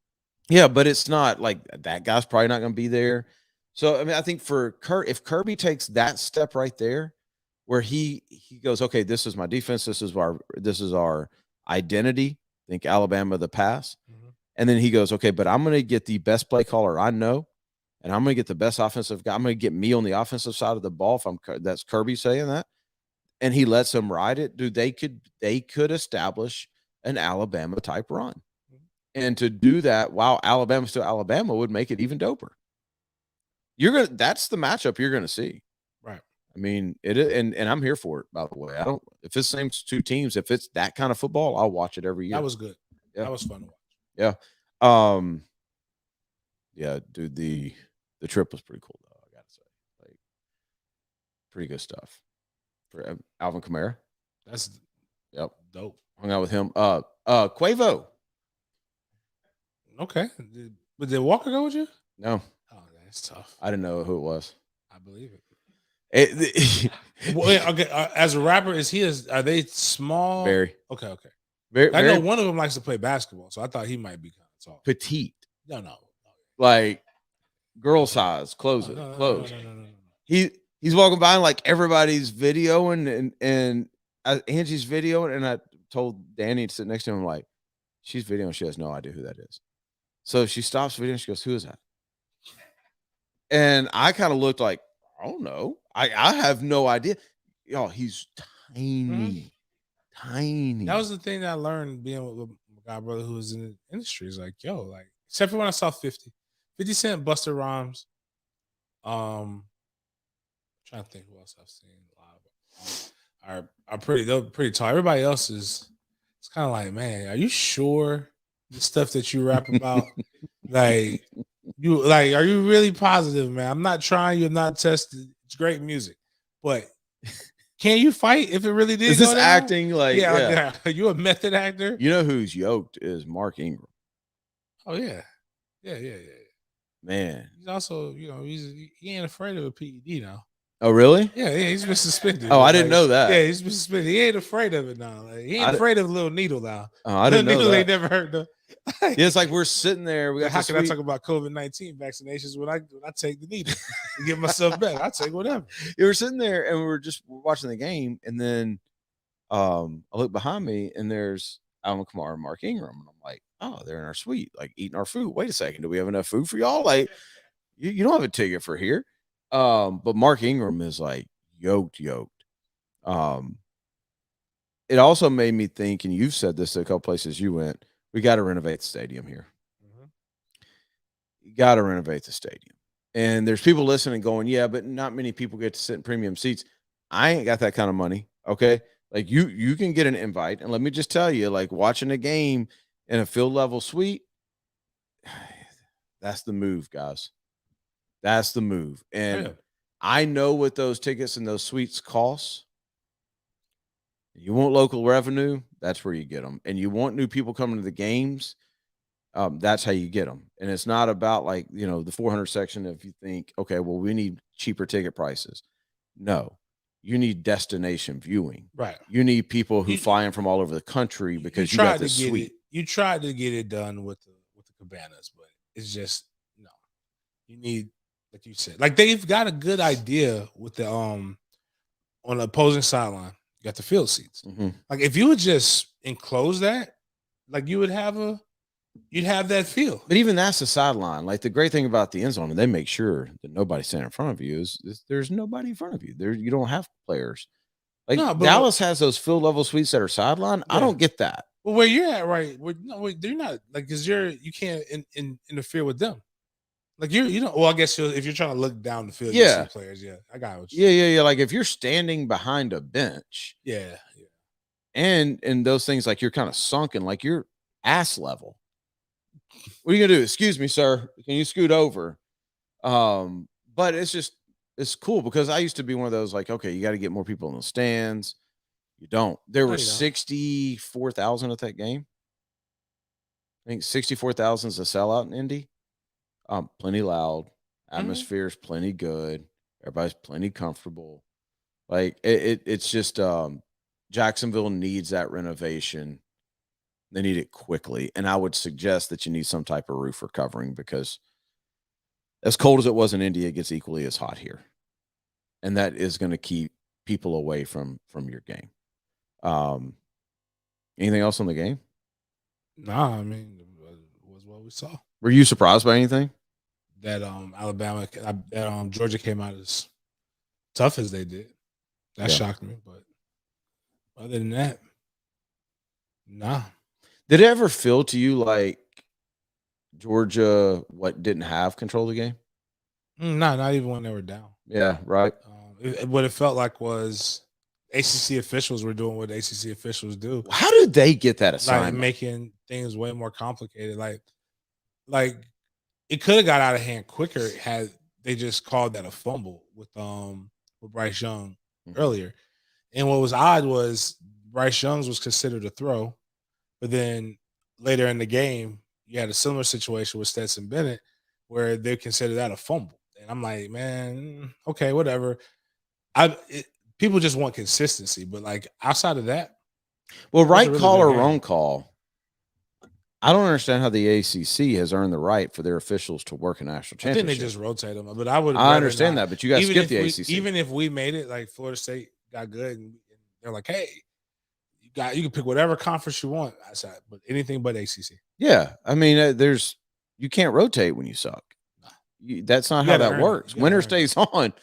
A: Yeah, but it's not like that guy's probably not going to be there. So, I mean, I think if Kirby takes that step right there where he goes, okay, this is my defense. This is our identity. Think Alabama, the pass. And then he goes, okay, but I'm going to get the best play caller I know. and I'm going to get the best offensive guy. I'm going to get me on the offensive side of the ball. That's Kirby saying that, and he lets them ride it, dude, they could establish an Alabama type run. And to do that while Alabama's still Alabama would make it even doper. That's the matchup you're gonna see.
B: Right.
A: I mean, and I'm here for it, by the way. If it's the same two teams, if it's that kind of football, I'll watch it every year.
B: That was good.
A: Yeah.
B: That was fun to watch.
A: Yeah. Yeah, dude, the trip was pretty cool, though, I gotta say. Like, pretty good stuff. For Alvin Kamara.
B: That's dope.
A: Hung out with him. Quavo.
B: Okay. But did Walker go with you?
A: No.
B: Oh, that's tough.
A: I didn't know who it was.
B: I believe it. Okay. As a rapper, are they small?
A: Very.
B: Okay.
A: Very,
B: I know one of them likes to play basketball, so I thought he might be kind of tall.
A: Petite.
B: No.
A: Like girl size. Close.
B: No.
A: He's walking by and like everybody's videoing and Angie's videoing, and I told Danny to sit next to him, like, she's videoing, she has no idea who that is. So she stops videoing, she goes, "Who is that?" And I kind of looked like, I don't know. I have no idea. Y'all, he's tiny. Tiny.
B: That was the thing that I learned being with my god brother who was in the industry. Is like, yo, like, except for when I saw 50 Cent, Busta Rhymes. Trying to think who else I've seen live. They're pretty tall. Everybody else it's kind of like, man, are you sure the stuff that you rap about, are you really positive, man? I'm not trying you, I'm not tested. It's great music, but can you fight if it really did?
A: Is this acting? Like,
B: yeah. Are you a method actor?
A: You know who's yoked is Mark Ingram.
B: Oh yeah.
A: Man,
B: he's also, he ain't afraid of a PED now.
A: Oh, really?
B: Yeah, he's been suspended.
A: Oh, I didn't know that.
B: Yeah, he's been suspended. He ain't afraid of it now. Like, he ain't afraid of a little needle now.
A: Oh, I didn't know that.
B: Ain't never heard of.
A: Yeah, it's like we're sitting there. We got
B: How can I talk about COVID-19 vaccinations when I take the needle to get myself better? I take whatever.
A: Yeah, we're sitting there and we're watching the game, and then I look behind me and there's Alvin Kamara and Mark Ingram, and I'm like, oh, they're in our suite, like eating our food. Wait a second, do we have enough food for y'all? Like, you don't have a ticket for here. But Mark Ingram is like yoked. It also made me think, and you've said this at a couple places you went, we got to renovate the stadium here. You got to renovate the stadium. And there's people listening going, yeah, but not many people get to sit in premium seats. I ain't got that kind of money. Okay. Like you can get an invite. And let me just tell you, like watching a game in a field level suite, that's the move, guys. That's the move. And I know what those tickets and those suites cost. You want local revenue, that's where you get them. And you want new people coming to the games, that's how you get them. And it's not about like, the 400 section if you think, okay, well, we need cheaper ticket prices. No, you need destination viewing.
B: Right.
A: You need people who fly in from all over the country because you got this suite.
B: You tried to get it done with the cabanas, but it's just, no. You need, like you said, like they've got a good idea with the on the opposing sideline. You got the field seats. Like if you would just enclose that, like you'd have that feel.
A: But even that's the sideline. Like the great thing about the end zone, and they make sure that nobody's standing in front of you is there's nobody in front of you. You don't have players. Like Dallas has those field level suites that are sideline. Yeah. I don't get that.
B: Well, where you're at, right? They're not like because you can't interfere with them. Like you know. Well, I guess if you're trying to look down the field, you see players. Yeah, I got what you.
A: Yeah. Like if you're standing behind a bench, and those things like you're kind of sunken, like you're ass level. What are you gonna do? Excuse me, sir. Can you scoot over? But it's cool because I used to be one of those like, okay, you got to get more people in the stands. You don't. There were 64,000 at that game. I think 64,000 is a sellout in Indy. Plenty loud, atmosphere's plenty good, everybody's plenty comfortable. Like it's just Jacksonville needs that renovation. They need it quickly, and I would suggest that you need some type of roof or covering because as cold as it was in India, it gets equally as hot here, and that is going to keep people away from your game. Anything else on the game?
B: Nah, I mean, it was what we saw.
A: Were you surprised by anything?
B: that Georgia came out as tough as they did. That shocked me, but other than that, nah.
A: Did it ever feel to you like Georgia didn't have control of the game?
B: Nah, not even when they were down.
A: Yeah, right.
B: What it felt like was ACC officials were doing what ACC officials do,
A: How did they get that
B: like
A: assignment?
B: making things way more complicated. Like it could have got out of hand quicker had they just called that a fumble with Bryce Young earlier. And what was odd was Bryce Young's was considered a throw, but then later in the game, you had a similar situation with Stetson Bennett where they consider that a fumble. And I'm like, man, okay, whatever. People just want consistency, but like outside of that,
A: Well,
B: it was a
A: right
B: really
A: call
B: good
A: or
B: game.
A: wrong call. I don't understand how the ACC has earned the right for their officials to work a national
B: I think
A: championship.
B: they just rotate them, but I would.
A: I understand that, but you got to skip the ACC.
B: Even if we made it, like Florida State got good, and they're like, hey, you can pick whatever conference you want. I said, but anything but ACC.
A: Yeah, I mean, you can't rotate when you suck. That's not how that works. Winner stays on.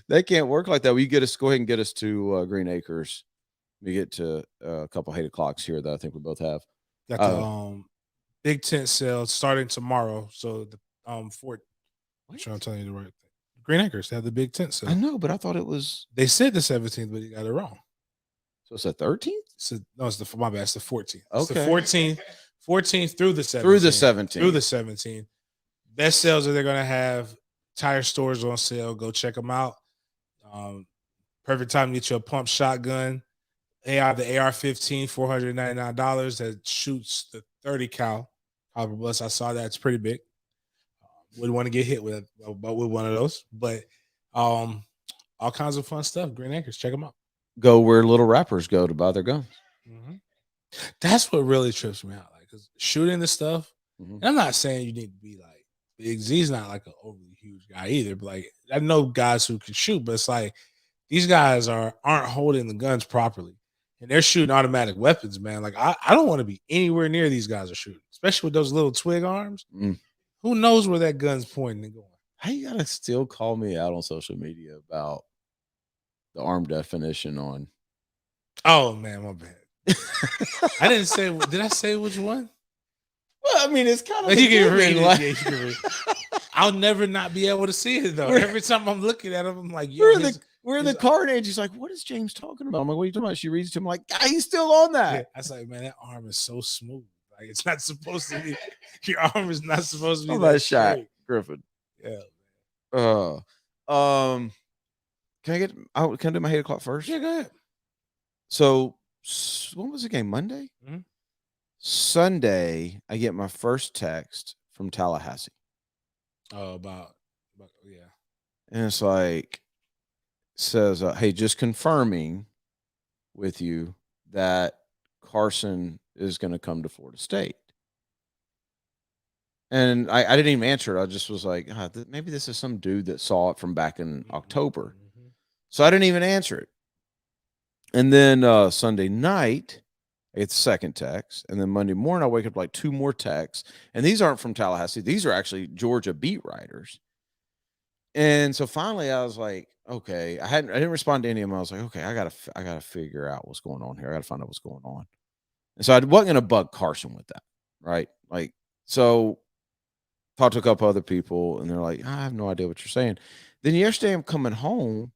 A: That can't work like that. Will you go ahead and get us to GreenAcres? We get to a couple hated clocks here that I think we both have.
B: Got the big tent sale starting tomorrow. So the Fort. I'm sure I'm telling you the right thing. GreenAcres have the big tent sale.
A: I know, but I thought it was.
B: They said the 17th, but you got it wrong.
A: So it's the 13th?
B: No, it's my bad. It's the 14th.
A: Okay.
B: It's the 14th through the 17th.
A: Through the 17th.
B: Through the 17th. Best sales that they're going to have. Tire stores on sale. Go check them out. Perfect time to get you a pump shotgun. The AR-15, $499 that shoots the 30 cal caliber bullets. I saw that. It's pretty big. Wouldn't want to get hit with one of those, but all kinds of fun stuff. GreenAcres, check them out.
A: Go where little rappers go to buy their guns.
B: Mm-hmm. That's what really trips me out. Like, cause shooting the stuff. Mm-hmm. And I'm not saying you need to be like Big Z's not like an overly huge guy either, but like I know guys who can shoot, but it's like these guys aren't holding the guns properly. And they're shooting automatic weapons, man. Like I don't want to be anywhere near these guys are shooting, especially with those little twig arms. Who knows where that gun's pointing and going?
A: How you gotta still call me out on social media about the arm definition on?
B: Oh man, my bad. I didn't say. Did I say which one?
A: Well, I mean, it's kind of
B: you can read it. Yeah, you can read it. I'll never not be able to see it though. Every time I'm looking at him, I'm like, yo,
A: we're in the car and she's like, what is James talking about? I'm like, what are you talking about? She reads it to him like, he's still on that.
B: Yeah, I was like, man, that arm is so smooth. Like it's not supposed to be. Your arm is not supposed to be that
A: shot, Griffin.
B: Yeah.
A: Can I do my 8 o'clock first?
B: Yeah, go ahead.
A: So when was the game? Monday? Mm-hmm. Sunday, I get my first text from Tallahassee.
B: Oh, about yeah.
A: And it's like, says, hey, just confirming with you that Carson is going to come to Florida State. And I didn't even answer it. I just was like, maybe this is some dude that saw it from back in October. Mm-hmm. So I didn't even answer it. And then Sunday night, I get the second text. And then Monday morning, I wake up like 2 more texts. And these aren't from Tallahassee. These are actually Georgia beat writers. And so finally I was like, okay, I didn't respond to any of them. I was like, okay, I gotta figure out what's going on here. I gotta find out what's going on. And so I wasn't gonna bug Carson with that. Right. Like, so talked to a couple other people and they're like, I have no idea what you're saying. Then yesterday I'm coming home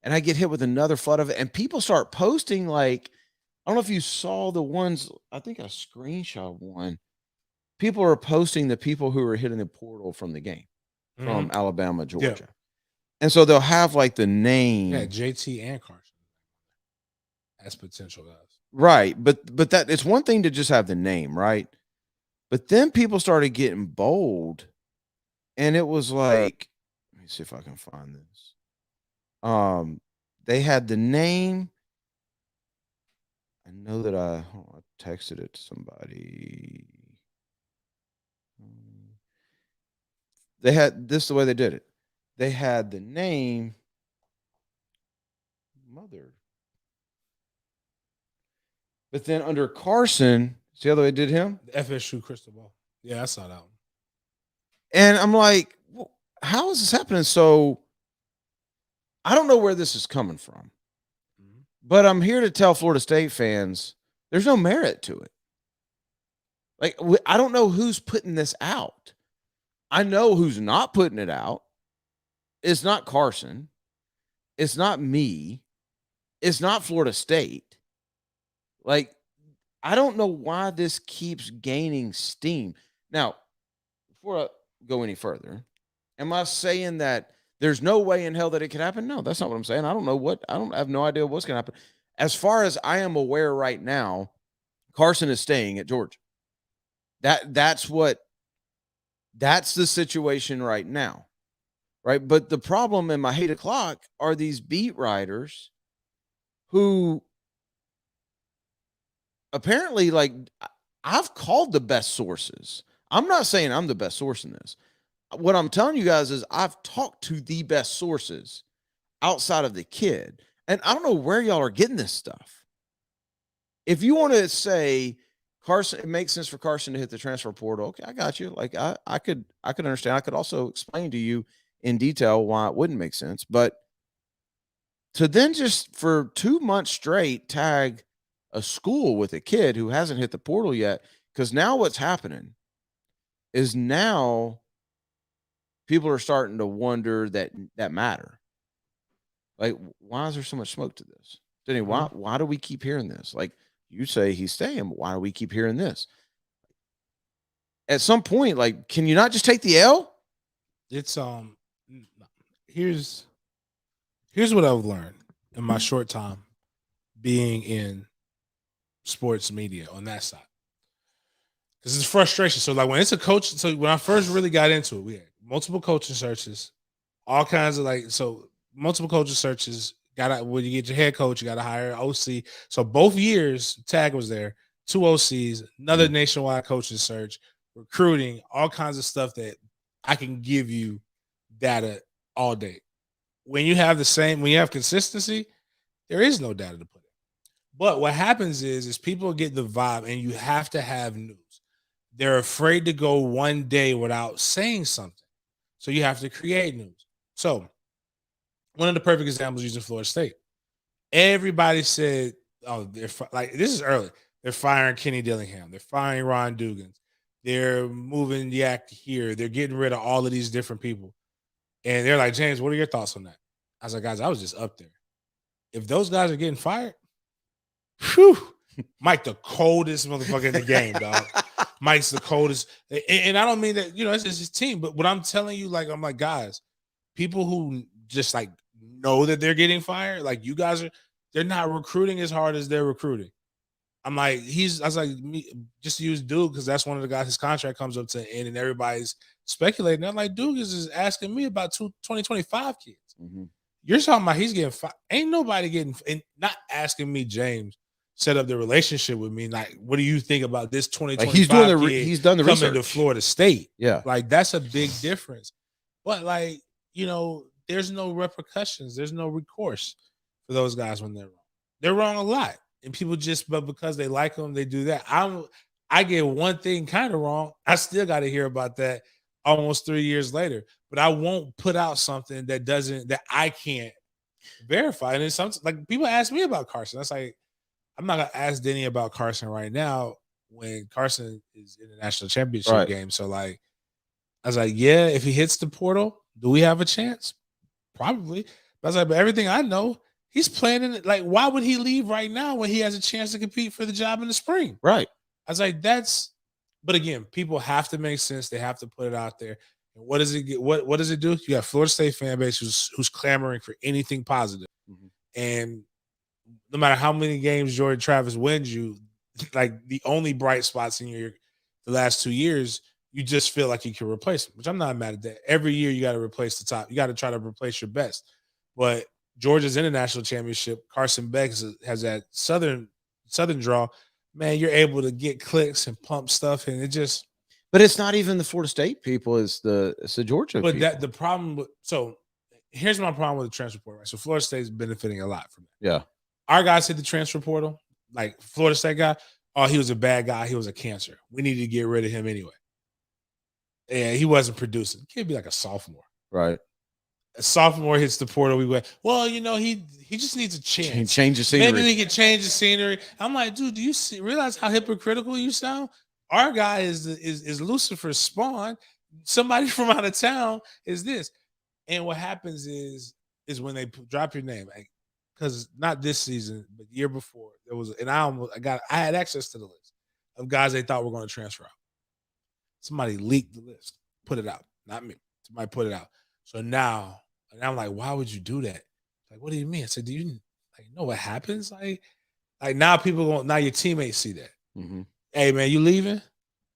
A: and I get hit with another flood of it. And people start posting like, I don't know if you saw the ones, I think I screenshot one. People are posting the people who are hitting the portal from the game. From Alabama, Georgia. Yeah. And so they'll have like the name.
B: Yeah, JT and Carson as potential guys.
A: Right. But that it's one thing to just have the name, right? But then people started getting bold. And it was like, let me see if I can find this. They had the name. I know that I texted it to somebody. They had this the way they did it. They had the name Mother. But then under Carson, see how they did him?
B: The FSU Crystal Ball. Yeah, I saw that one.
A: And I'm like, well, how is this happening? So I don't know where this is coming from, but I'm here to tell Florida State fans there's no merit to it. Like, I don't know who's putting this out. I know who's not putting it out. It's not Carson. It's not me. It's not Florida State. Like, I don't know why this keeps gaining steam. Now, before I go any further, am I saying that there's no way in hell that it could happen? No, that's not what I'm saying. I have no idea what's going to happen. As far as I am aware right now, Carson is staying at Georgia. That's the situation right now. Right. But the problem in my 8 o'clock are these beat writers who apparently, like, I've called the best sources. I'm not saying I'm the best source in this. What I'm telling you guys is I've talked to the best sources outside of the kid. And I don't know where y'all are getting this stuff. If you want to say Carson, it makes sense for Carson to hit the transfer portal. Okay, I got you. Like I could understand. I could also explain to you in detail why it wouldn't make sense. But to then just for 2 months straight tag a school with a kid who hasn't hit the portal yet, because now what's happening is now people are starting to wonder that matter. Like, why is there so much smoke to this? Denny, why do we keep hearing this? Like, you say he's staying, but why do we keep hearing this? At some point, like, can you not just take the L?
B: It's here's what I've learned in my short time being in sports media on that side. Because it's frustration. So, like, when it's a coach, so when I first really got into it, we had multiple coaching searches, all kinds of multiple coaching searches. When you get your head coach, you got to hire an OC. So both years, Tag was there, 2 OCs, another nationwide coaching search, recruiting, all kinds of stuff that I can give you data all day. When you have consistency, there is no data to put in. But what happens is people get the vibe, and you have to have news. They're afraid to go one day without saying something. So you have to create news. So one of the perfect examples using Florida State. Everybody said, oh, this is early. They're firing Kenny Dillingham. They're firing Ron Dugan. They're moving Yak here. They're getting rid of all of these different people. And they're like, James, what are your thoughts on that? I was like, guys, I was just up there. If those guys are getting fired, whew, Mike, the coldest motherfucker in the game, dog. Mike's the coldest. And I don't mean that, it's his team. But what I'm telling you, I'm like, guys, people who just know that they're getting fired, like you guys they're not recruiting as hard as they're recruiting. I'm like, I was like, just to use Duke, because that's one of the guys, his contract comes up to an end and everybody's speculating. I'm like, Duke is asking me about 2025 kids. Mm-hmm. You're talking about he's getting fired. Ain't nobody getting, and not asking me, James, set up the relationship with me. Like, what do you think about this 2025 kid
A: he's done the
B: coming
A: research
B: to Florida State?
A: Yeah.
B: Like, that's a big difference. But there's no repercussions. There's no recourse for those guys when they're wrong. They're wrong a lot. And people but because they like them, they do that. I get one thing kind of wrong. I still got to hear about that almost 3 years later. But I won't put out something that I can't verify. And it's something like people ask me about Carson. That's like, I'm not gonna ask Denny about Carson right now when Carson is in the national championship game. So I was like, yeah, if he hits the portal, do we have a chance? Probably. But I was like, but everything I know, he's playing in it. Like, why would he leave right now when he has a chance to compete for the job in the spring?
A: Right.
B: I was like, but again, people have to make sense. They have to put it out there. And what does it get? What does it do? You got Florida State fan base who's clamoring for anything positive. Mm-hmm. And no matter how many games Jordan Travis wins you, like the only bright spots in the last 2 years, you just feel like you can replace him, which I'm not mad at that. Every year you got to replace the top. You got to try to replace your best. But Georgia's in the national championship. Carson Beck has that southern draw. Man, you're able to get clicks and pump stuff, and it just.
A: But it's not even the Florida State people; it's the Georgia.
B: But
A: people.
B: The problem. So here's my problem with the transfer portal. Right? So Florida State's benefiting a lot from that.
A: Yeah,
B: our guys hit the transfer portal. Like Florida State guy, oh, he was a bad guy. He was a cancer. We needed to get rid of him anyway. Yeah, he wasn't producing. He can't be like a sophomore.
A: Right.
B: A sophomore hits the portal. We went, well, he just needs a chance.
A: Change the scenery.
B: Maybe we can change the scenery. I'm like, dude, do you realize how hypocritical you sound? Our guy is Lucifer's spawn. Somebody from out of town is this. And what happens is when they drop your name, because not this season, but the year before, there was, and I had access to the list of guys they thought were going to transfer out. Somebody leaked the list, put it out, not me. Somebody put it out. So now, and I'm like, why would you do that? Like, what do you mean? I said, do you know what happens? Like now now your teammates see that.
A: Mm-hmm.
B: Hey man, you leaving?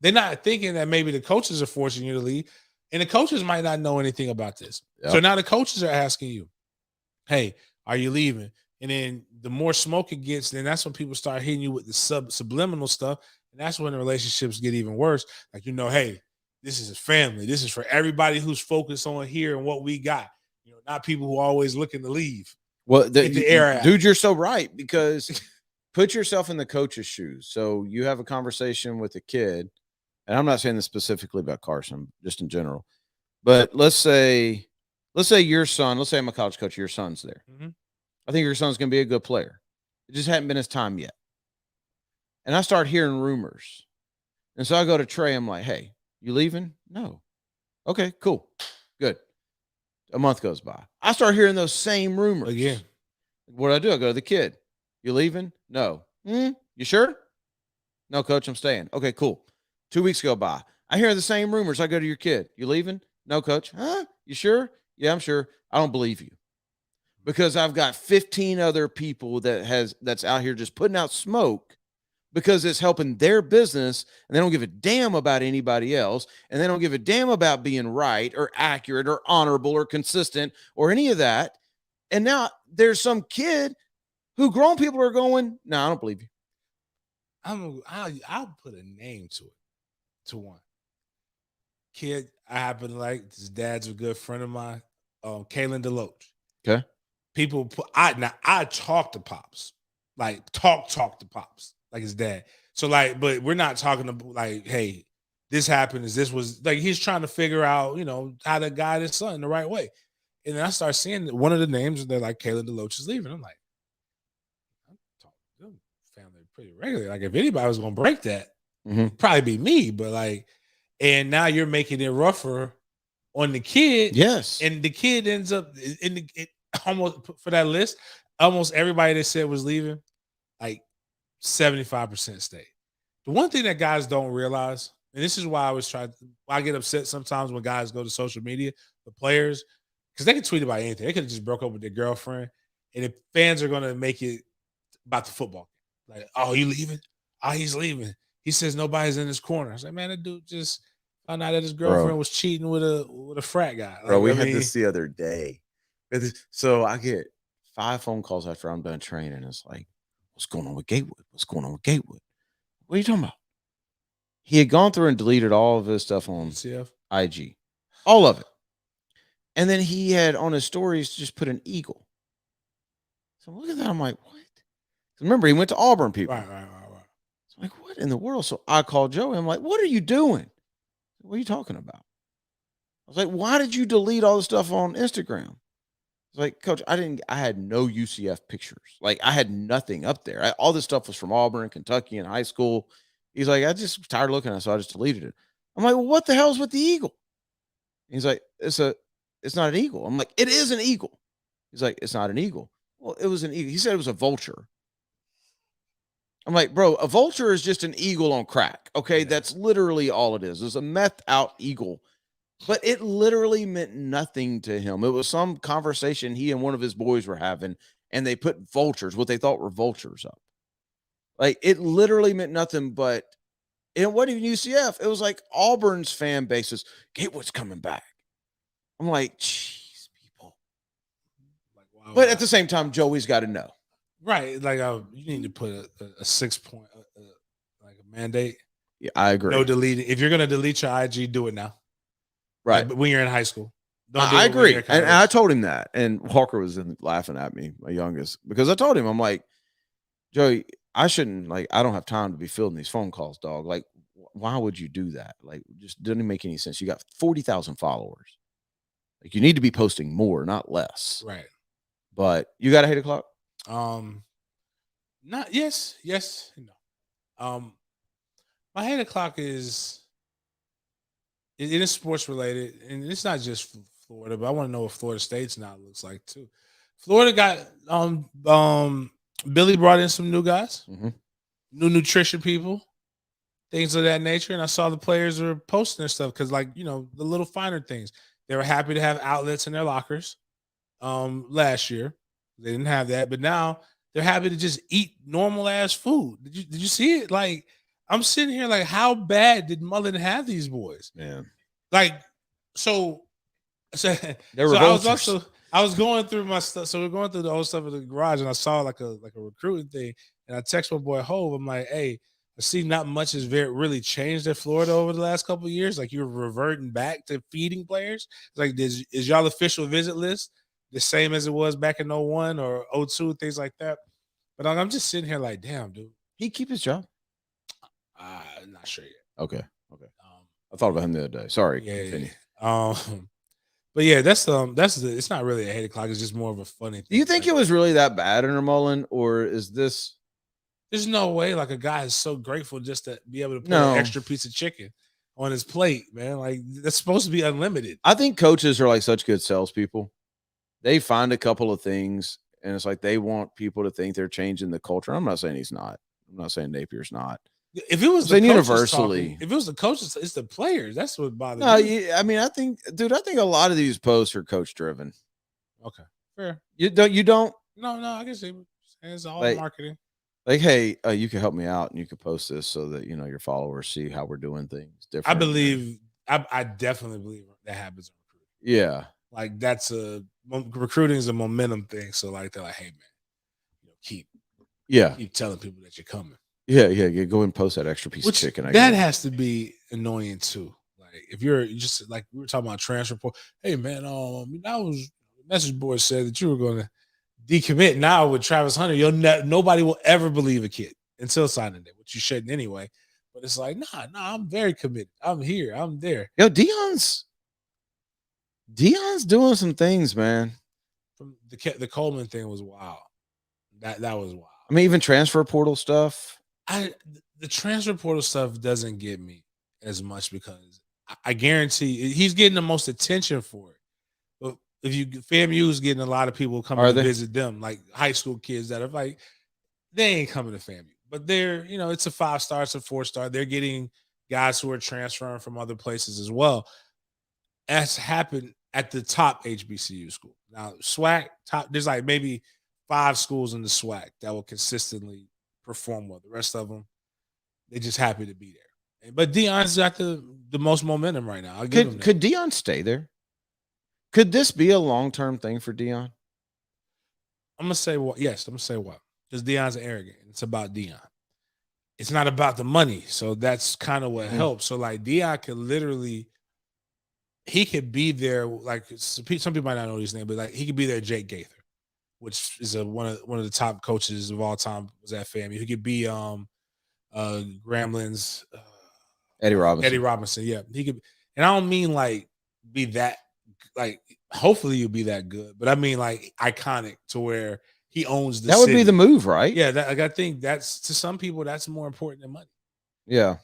B: They're not thinking that maybe the coaches are forcing you to leave. And the coaches might not know anything about this. Yep. So now the coaches are asking you, hey, are you leaving? And then the more smoke it gets, then that's when people start hitting you with the subliminal stuff. And that's when the relationships get even worse. Like, hey, this is a family. This is for everybody who's focused on here and what we got. Not people who are always looking to leave.
A: Well, dude, you're so right, because put yourself in the coach's shoes. So you have a conversation with a kid, and I'm not saying this specifically about Carson, just in general. But let's say your son, let's say I'm a college coach, your son's there. Mm-hmm. I think your son's going to be a good player. It just hadn't been his time yet. And I start hearing rumors. And so I go to Trey. I'm like, hey, you leaving? No. Okay, cool. Good. A month goes by. I start hearing those same rumors.
B: Again.
A: What do? I go to the kid. You leaving? No. You sure? No, coach, I'm staying. Okay, cool. 2 weeks go by. I hear the same rumors. I go to your kid. You leaving? No, coach. Huh? You sure? Yeah, I'm sure. I don't believe you. Because I've got 15 other people that's out here just putting out smoke because it's helping their business, and they don't give a damn about anybody else, and they don't give a damn about being right or accurate or honorable or consistent or any of that. And now there's some kid who grown people are going, no, I don't believe you.
B: I'll put a name to it, to one kid. I happen to like, his dad's a good friend of mine, Kalen DeLoach.
A: Okay.
B: People I talk to Pops, like talk to Pops, like his dad. So like, but we're not talking to like, hey, this happened. This was like, he's trying to figure out, how to guide his son the right way. And then I start seeing one of the names, they're like, Kalen DeLoach is leaving. I'm like, I'm talking to them family pretty regularly. Like, if anybody was gonna break that, it'd probably be me. But like, and now you're making it rougher on the kid.
A: Yes.
B: And the kid ends up almost, for that list, almost everybody that said was leaving, like 75% stayed. The one thing that guys don't realize, and this is why I get upset sometimes when guys go to social media, the players, because they can tweet about anything. They could have just broke up with their girlfriend, and if fans are going to make it about the football, like, oh, you leaving? Oh, he's leaving. He says nobody's in his corner. I was like, man, that dude just found out that his girlfriend was cheating with a frat guy. Like,
A: bro, we had this the other day. So I get 5 phone calls after I'm done training. It's like, what's going on with Gatewood? What's going on with Gatewood? What are you talking about? He had gone through and deleted all of his stuff on IG. All of it. And then he had on his stories just put an eagle. So look at that. I'm like, what? Remember, he went to Auburn, people.
B: Right.
A: So I'm like, what in the world? So I called Joey. I'm like, what are you doing? What are you talking about? I was like, why did you delete all the stuff on Instagram? I was like, Coach, I had no UCF pictures. Like, I had nothing up there. All this stuff was from Auburn, Kentucky, in high school. He's like, I just was tired of looking at it, so I just deleted it. I'm like, well, what the hell's with the eagle? He's like, it's not an eagle. I'm like, it is an eagle. He's like, it's not an eagle. Well, it was an eagle. He said it was a vulture. I'm like, bro, a vulture is just an eagle on crack. Okay, yeah. That's literally all it is. It's a methed out eagle. But it literally meant nothing to him. It was some conversation he and one of his boys were having, and they put vultures, what they thought were vultures, up. Like, it literally meant nothing, but it wasn't even UCF. It was like Auburn's fan bases. Gatewood's coming back. I'm like, jeez, people. Like, wow, but at the same time, Joey's got to know.
B: Right. Like, you need to put a 6-point, like a mandate.
A: Yeah, I agree.
B: No deleting. If you're going to delete your IG, do it now.
A: Right.
B: Like, when you're in high school.
A: I agree. And I told him that. And Walker was laughing at me, my youngest, because I told him, I'm like, Joey, I don't have time to be fielding these phone calls, dog. Like, why would you do that? Like, just doesn't make any sense. You got 40,000 followers. Like, you need to be posting more, not less.
B: Right.
A: But you got a 8 o'clock?
B: Not yes, no. My 8 o'clock is it is sports related, and it's not just Florida, but I want to know what Florida State's now looks like too. Florida got Billy brought in some new guys, new nutrition people, things of that nature. And I saw the players were posting their stuff because, like, the little finer things. They were happy to have outlets in their lockers. Last year they didn't have that, but now they're happy to just eat normal ass food. Did you see it? Like, I'm sitting here like, how bad did Mullen have these boys?
A: Man,
B: like, so
A: they were
B: I was going through my stuff. So we're going through the old stuff in the garage, and I saw like a recruiting thing, and I text my boy Hove. I'm like, hey, I see not much has really changed at Florida over the last couple of years. Like, you're reverting back to feeding players. Like, is y'all official visit list the same as it was back in 01 or 02, things like that? But I'm just sitting here like, damn, dude.
A: He keep his job?
B: I'm not sure yet.
A: Okay. I thought about him the other day. Sorry.
B: Yeah. But yeah, that's it's not really at 8 o'clock. It's just more of a funny thing.
A: Do you think it was really that bad under Mullen, or is this?
B: There's no way. Like, a guy is so grateful just to be able to put an extra piece of chicken on his plate, man. Like, that's supposed to be unlimited.
A: I think coaches are like such good salespeople. They find a couple of things, and it's like they want people to think they're changing the culture. I'm not saying he's not. I'm not saying Napier's not.
B: If it was
A: universally,
B: if it was the coaches, it's the players. That's what bothers
A: me. I mean, I think a lot of these posts are coach driven.
B: Okay, fair.
A: You don't?
B: No, I can see it's all marketing.
A: Like, hey, you can help me out, and you can post this so that your followers see how we're doing things different.
B: I definitely believe that happens in recruiting.
A: Yeah,
B: like, recruiting is a momentum thing. So, like, they're like, hey man, keep telling people that you're coming.
A: Yeah. Go and post that extra piece of chicken.
B: That has to be annoying too. Like, if you're just like, we were talking about transfer report. Hey man, that was message board said that you were going to decommit. Now with Travis Hunter, nobody will ever believe a kid until signing day, which you shouldn't anyway. But it's like, nah, I'm very committed. I'm here. I'm there.
A: Yo, Deion's doing some things, man.
B: From the Coleman thing was wild. That was wild.
A: I mean, even transfer portal stuff.
B: The transfer portal stuff doesn't get me as much because I guarantee he's getting the most attention for it. But if FAMU is getting a lot of people coming to visit them, like high school kids that are like, they ain't coming to FAMU, but they're, it's a 5-star, it's a 4-star. They're getting guys who are transferring from other places as well. That's happened at the top HBCU school. Now, SWAC top, there's like maybe 5 schools in the SWAC that will consistently perform well. The rest of them, they're just happy to be there. But Deion's got the most momentum right now.
A: Could Deion stay there? Could this be a long-term thing for Deion?
B: I'm gonna say what? Yes, I'm gonna say what? Because Deion's arrogant. It's about Deion. It's not about the money. So that's kind of what helps. So like, Deion could literally, he could be there. Like, some people might not know his name, but like, he could be there. Jake Gaither, which is one of the top coaches of all time, was at FAMU. He could be Gramblin's
A: Eddie
B: Robinson. Yeah, he could. And I don't mean like be that, like, hopefully you'll be that good, but I mean like iconic to where he owns the
A: city. Would be the move, right?
B: Yeah, I think that's, to some people, that's more important than money.
A: Yeah.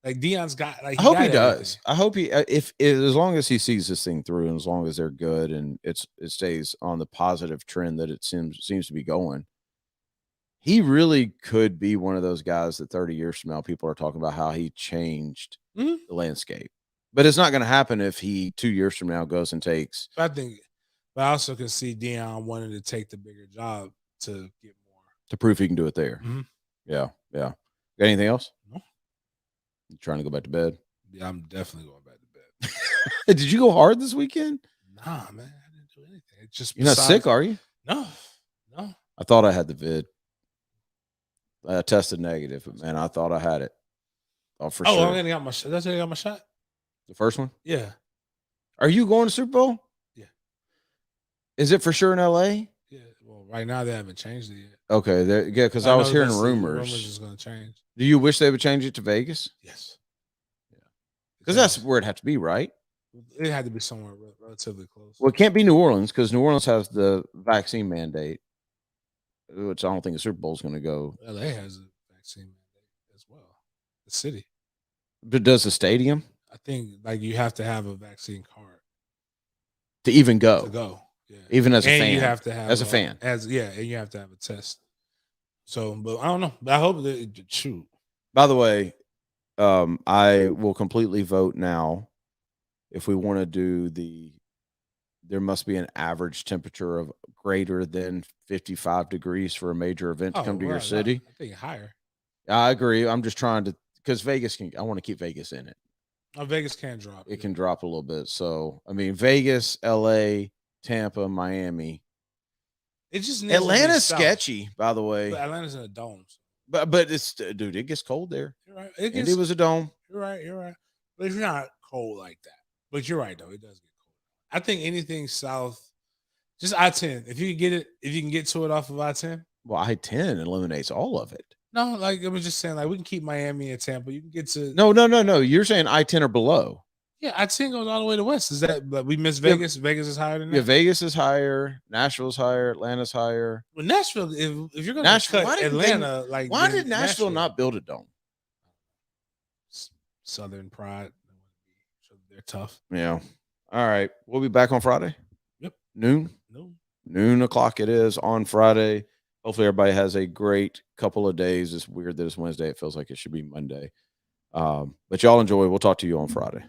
B: Like, Deion's got, like,
A: I hope he does. I hope he, if as long as he sees this thing through, and as long as they're good and it stays on the positive trend that it seems to be going, he really could be one of those guys that 30 years from now, people are talking about how he changed the landscape. But it's not going to happen if he 2 years from now goes and takes.
B: But I also can see Deion wanting to take the bigger job to get more,
A: to prove he can do it there. Yeah. Got anything else?
B: No.
A: You trying to go back to bed?
B: Yeah, I'm definitely going back to
A: bed. Did you go hard this weekend?
B: Nah, man, I didn't do anything. It's just,
A: you're not sick, are you?
B: No.
A: I thought I had the vid. I tested negative, but man, I thought I had it. Oh, for sure.
B: I got my shot. That's how I got my shot.
A: The first one?
B: Yeah.
A: Are you going to Super Bowl?
B: Yeah.
A: Is it for sure in LA?
B: Yeah. Well, right now they haven't changed it yet.
A: Okay. Yeah, because I was hearing rumors.
B: Rumors is going to change.
A: Do you wish they would change it to Vegas?
B: Yes.
A: because that's where it had to be, right?
B: It had to be somewhere relatively close.
A: Well, it can't be New Orleans because New Orleans has the vaccine mandate, which I don't think the Super Bowl is going to go.
B: LA has a vaccine mandate as well. The city.
A: But does the stadium
B: I think like you have to have a vaccine card
A: to even go?
B: to go. Yeah.
A: Even as a
B: And
A: fan,
B: you have to have
A: as a fan.
B: and you have to have a test. So, but I don't know. I hope that shoot.
A: By the way, I will completely vote now if we want to do there must be an average temperature of greater than 55 degrees for a major event to come to your city.
B: I think higher.
A: I agree. I'm just trying to, because I want to keep Vegas in it.
B: Oh, Vegas can drop.
A: It can drop a little bit. So, I mean, Vegas, LA, Tampa, Miami.
B: It just needs
A: Atlanta's sketchy, by the way.
B: But Atlanta's in a dome.
A: But it's, dude, it gets cold there.
B: You're right.
A: It was a dome.
B: You're right. But it's not cold like that. But you're right, though. It does get cold. I think anything south, just I-10. If you can get to it off of I-10.
A: Well, I-10 eliminates all of it.
B: No, like I was just saying, like we can keep Miami and Tampa. You can get to
A: No. You're saying I-10 or below.
B: Yeah, I-10 goes all the way to west. Is that like we miss Vegas? Vegas is higher than that.
A: Yeah, Vegas is higher. Nashville's higher. Atlanta's higher.
B: Well, Nashville. If you're going to cut Atlanta,
A: why did Nashville not build a dome?
B: Southern pride. They're tough.
A: Yeah. All right. We'll be back on Friday.
B: Yep.
A: Noon o'clock it is on Friday. Hopefully everybody has a great couple of days. It's weird that it's Wednesday. It feels like it should be Monday. But y'all enjoy. We'll talk to you on Friday.